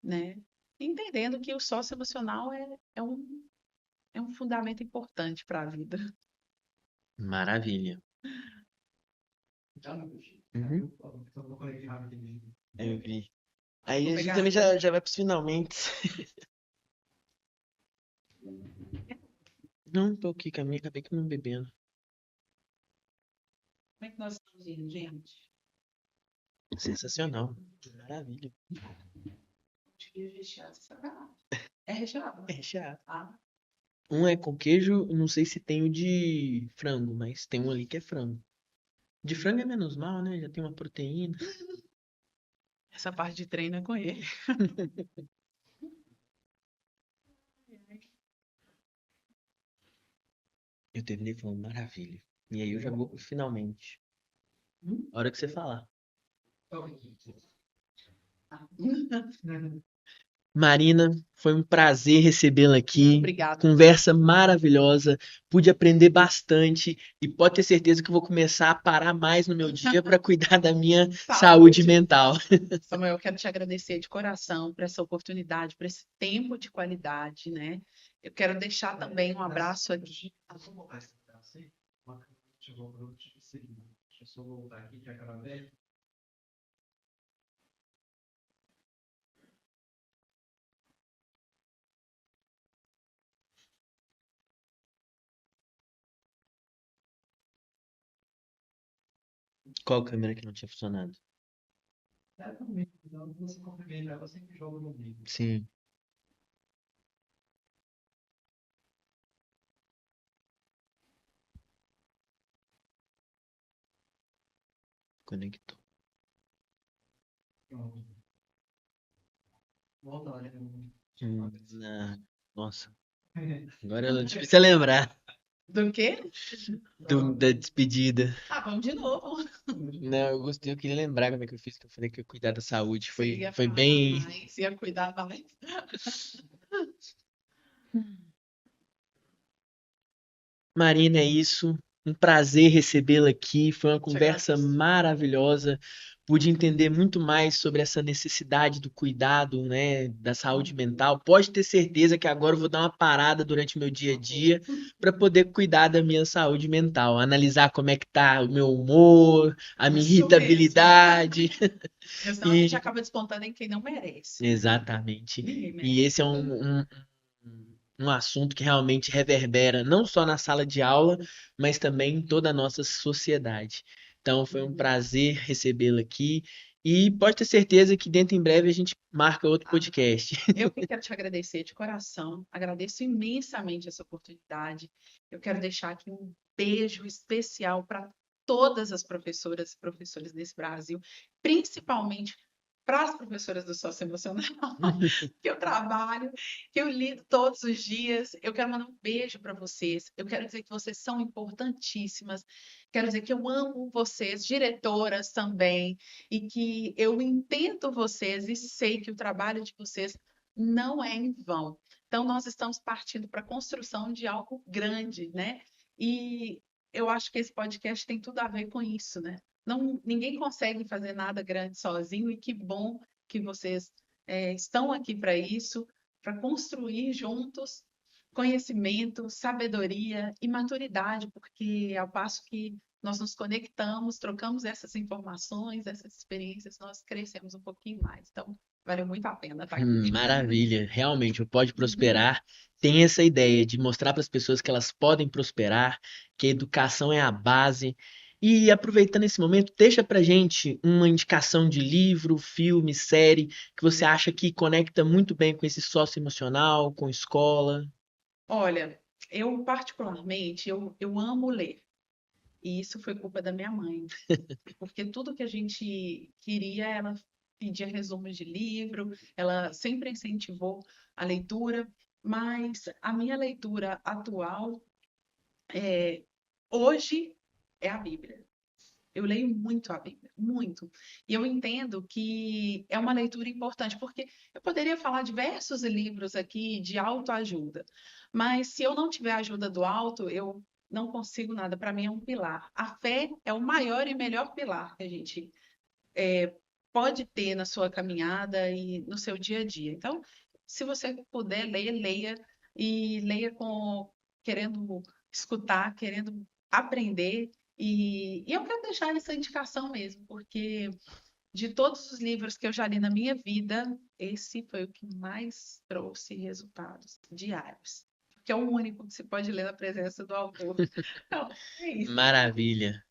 né? Entendendo que o socioemocional é um fundamento importante para a vida. Maravilha. Uhum. Eu vi. Aí Vou a gente pegar também água. já vai pros finalmente. Não, tô aqui com a minha, acabei que não bebendo. Como é que nós estamos indo, gente? Sensacional. Maravilha. Devia rechear essa sacanagem. É recheado, É né? recheado. Ah, Um é com queijo, não sei se tem o de frango, mas tem um ali que é frango. De frango é menos mal, né? Já tem uma proteína. essa parte de treino é com ele. Eu terminei falando maravilha. E aí eu já vou pro finalmente. A hora que você falar. Marina, foi um prazer recebê-la aqui. Obrigada. Conversa maravilhosa. Pude aprender bastante e pode ter certeza que eu vou começar a parar mais no meu dia para cuidar da minha saúde Saúde. mental. Samuel, eu quero te agradecer de coração por essa oportunidade, por esse tempo de qualidade, né? Eu quero deixar também um abraço aqui. Qual câmera que não tinha funcionado? Sim, conectou. Ah, nossa, agora é difícil lembrar Do quê? da despedida. Ah, vamos de novo. Não, eu gostei, eu queria lembrar como é que eu fiz, que eu falei que eu ia cuidar da saúde. Você ia Foi falar bem. mais, ia cuidar mais. Marina, é isso. Um prazer recebê-la aqui. Foi uma Te conversa agradeço. maravilhosa. Pude entender muito mais sobre essa necessidade do cuidado, né, da saúde mental. Pode ter certeza que agora eu vou dar uma parada durante o meu dia a dia para poder cuidar da minha saúde mental, analisar como é que tá o meu humor, a minha Isso mesmo. irritabilidade Porque senão a gente e acaba descontando em quem não merece, né? exatamente. Ninguém E esse merece. é um assunto que realmente reverbera não só na sala de aula, mas também em toda a nossa sociedade. Então foi um prazer recebê-lo aqui e pode ter certeza que dentro em breve a gente marca outro Ah, podcast. eu que quero te agradecer de coração, agradeço imensamente essa oportunidade. Eu quero deixar aqui um beijo especial para todas as professoras e professores desse Brasil, principalmente para as professoras do socioemocional, que eu trabalho, que eu lido todos os dias. Eu quero mandar um beijo para vocês. Eu quero dizer que vocês são importantíssimas. Quero dizer que eu amo vocês, diretoras também, e que eu entendo vocês e sei que o trabalho de vocês não é em vão. Então, nós estamos partindo para a construção de algo grande, né? E eu acho que esse podcast tem tudo a ver com isso, né? Não, ninguém consegue fazer nada grande sozinho, e que bom que vocês estão aqui para isso, para construir juntos conhecimento, sabedoria e maturidade, porque ao passo que nós nos conectamos, trocamos essas informações, essas experiências, nós crescemos um pouquinho mais. Então, valeu muito a pena estar aqui. Maravilha. Realmente, o Pode Prosperar tem essa ideia de mostrar para as pessoas que elas podem prosperar, que a educação é a base. E aproveitando esse momento, deixa pra gente uma indicação de livro, filme, série que você acha que conecta muito bem com esse sócio emocional, com escola. Olha, eu particularmente, eu amo ler. E isso foi culpa da minha mãe, porque tudo que a gente queria, ela pedia resumos de livro, ela sempre incentivou a leitura, mas a minha leitura atual, é, hoje, é a Bíblia. Eu leio muito a Bíblia, muito. E eu entendo que é uma leitura importante, porque eu poderia falar diversos livros aqui de autoajuda, mas se eu não tiver a ajuda do alto, eu não consigo nada. Para mim é um pilar. A fé é o maior e melhor pilar que a gente pode ter na sua caminhada e no seu dia a dia. Então, se você puder ler, leia e leia com querendo escutar, querendo aprender. E eu quero deixar essa indicação mesmo, porque de todos os livros que eu já li na minha vida, esse foi o que mais trouxe resultados diários. Porque é o único que se pode ler na presença do autor. Então, é isso. Maravilha.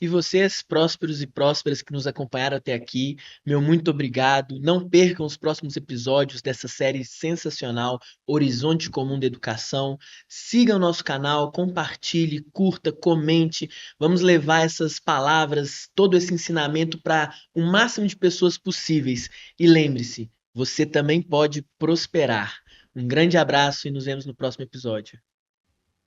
E vocês, prósperos e prósperas que nos acompanharam até aqui, meu muito obrigado. Não percam os próximos episódios dessa série sensacional, Horizonte Comum da Educação. Siga o nosso canal, compartilhe, curta, comente. Vamos levar essas palavras, todo esse ensinamento para o máximo de pessoas possíveis. E lembre-se, você também pode prosperar. Um grande abraço e nos vemos no próximo episódio.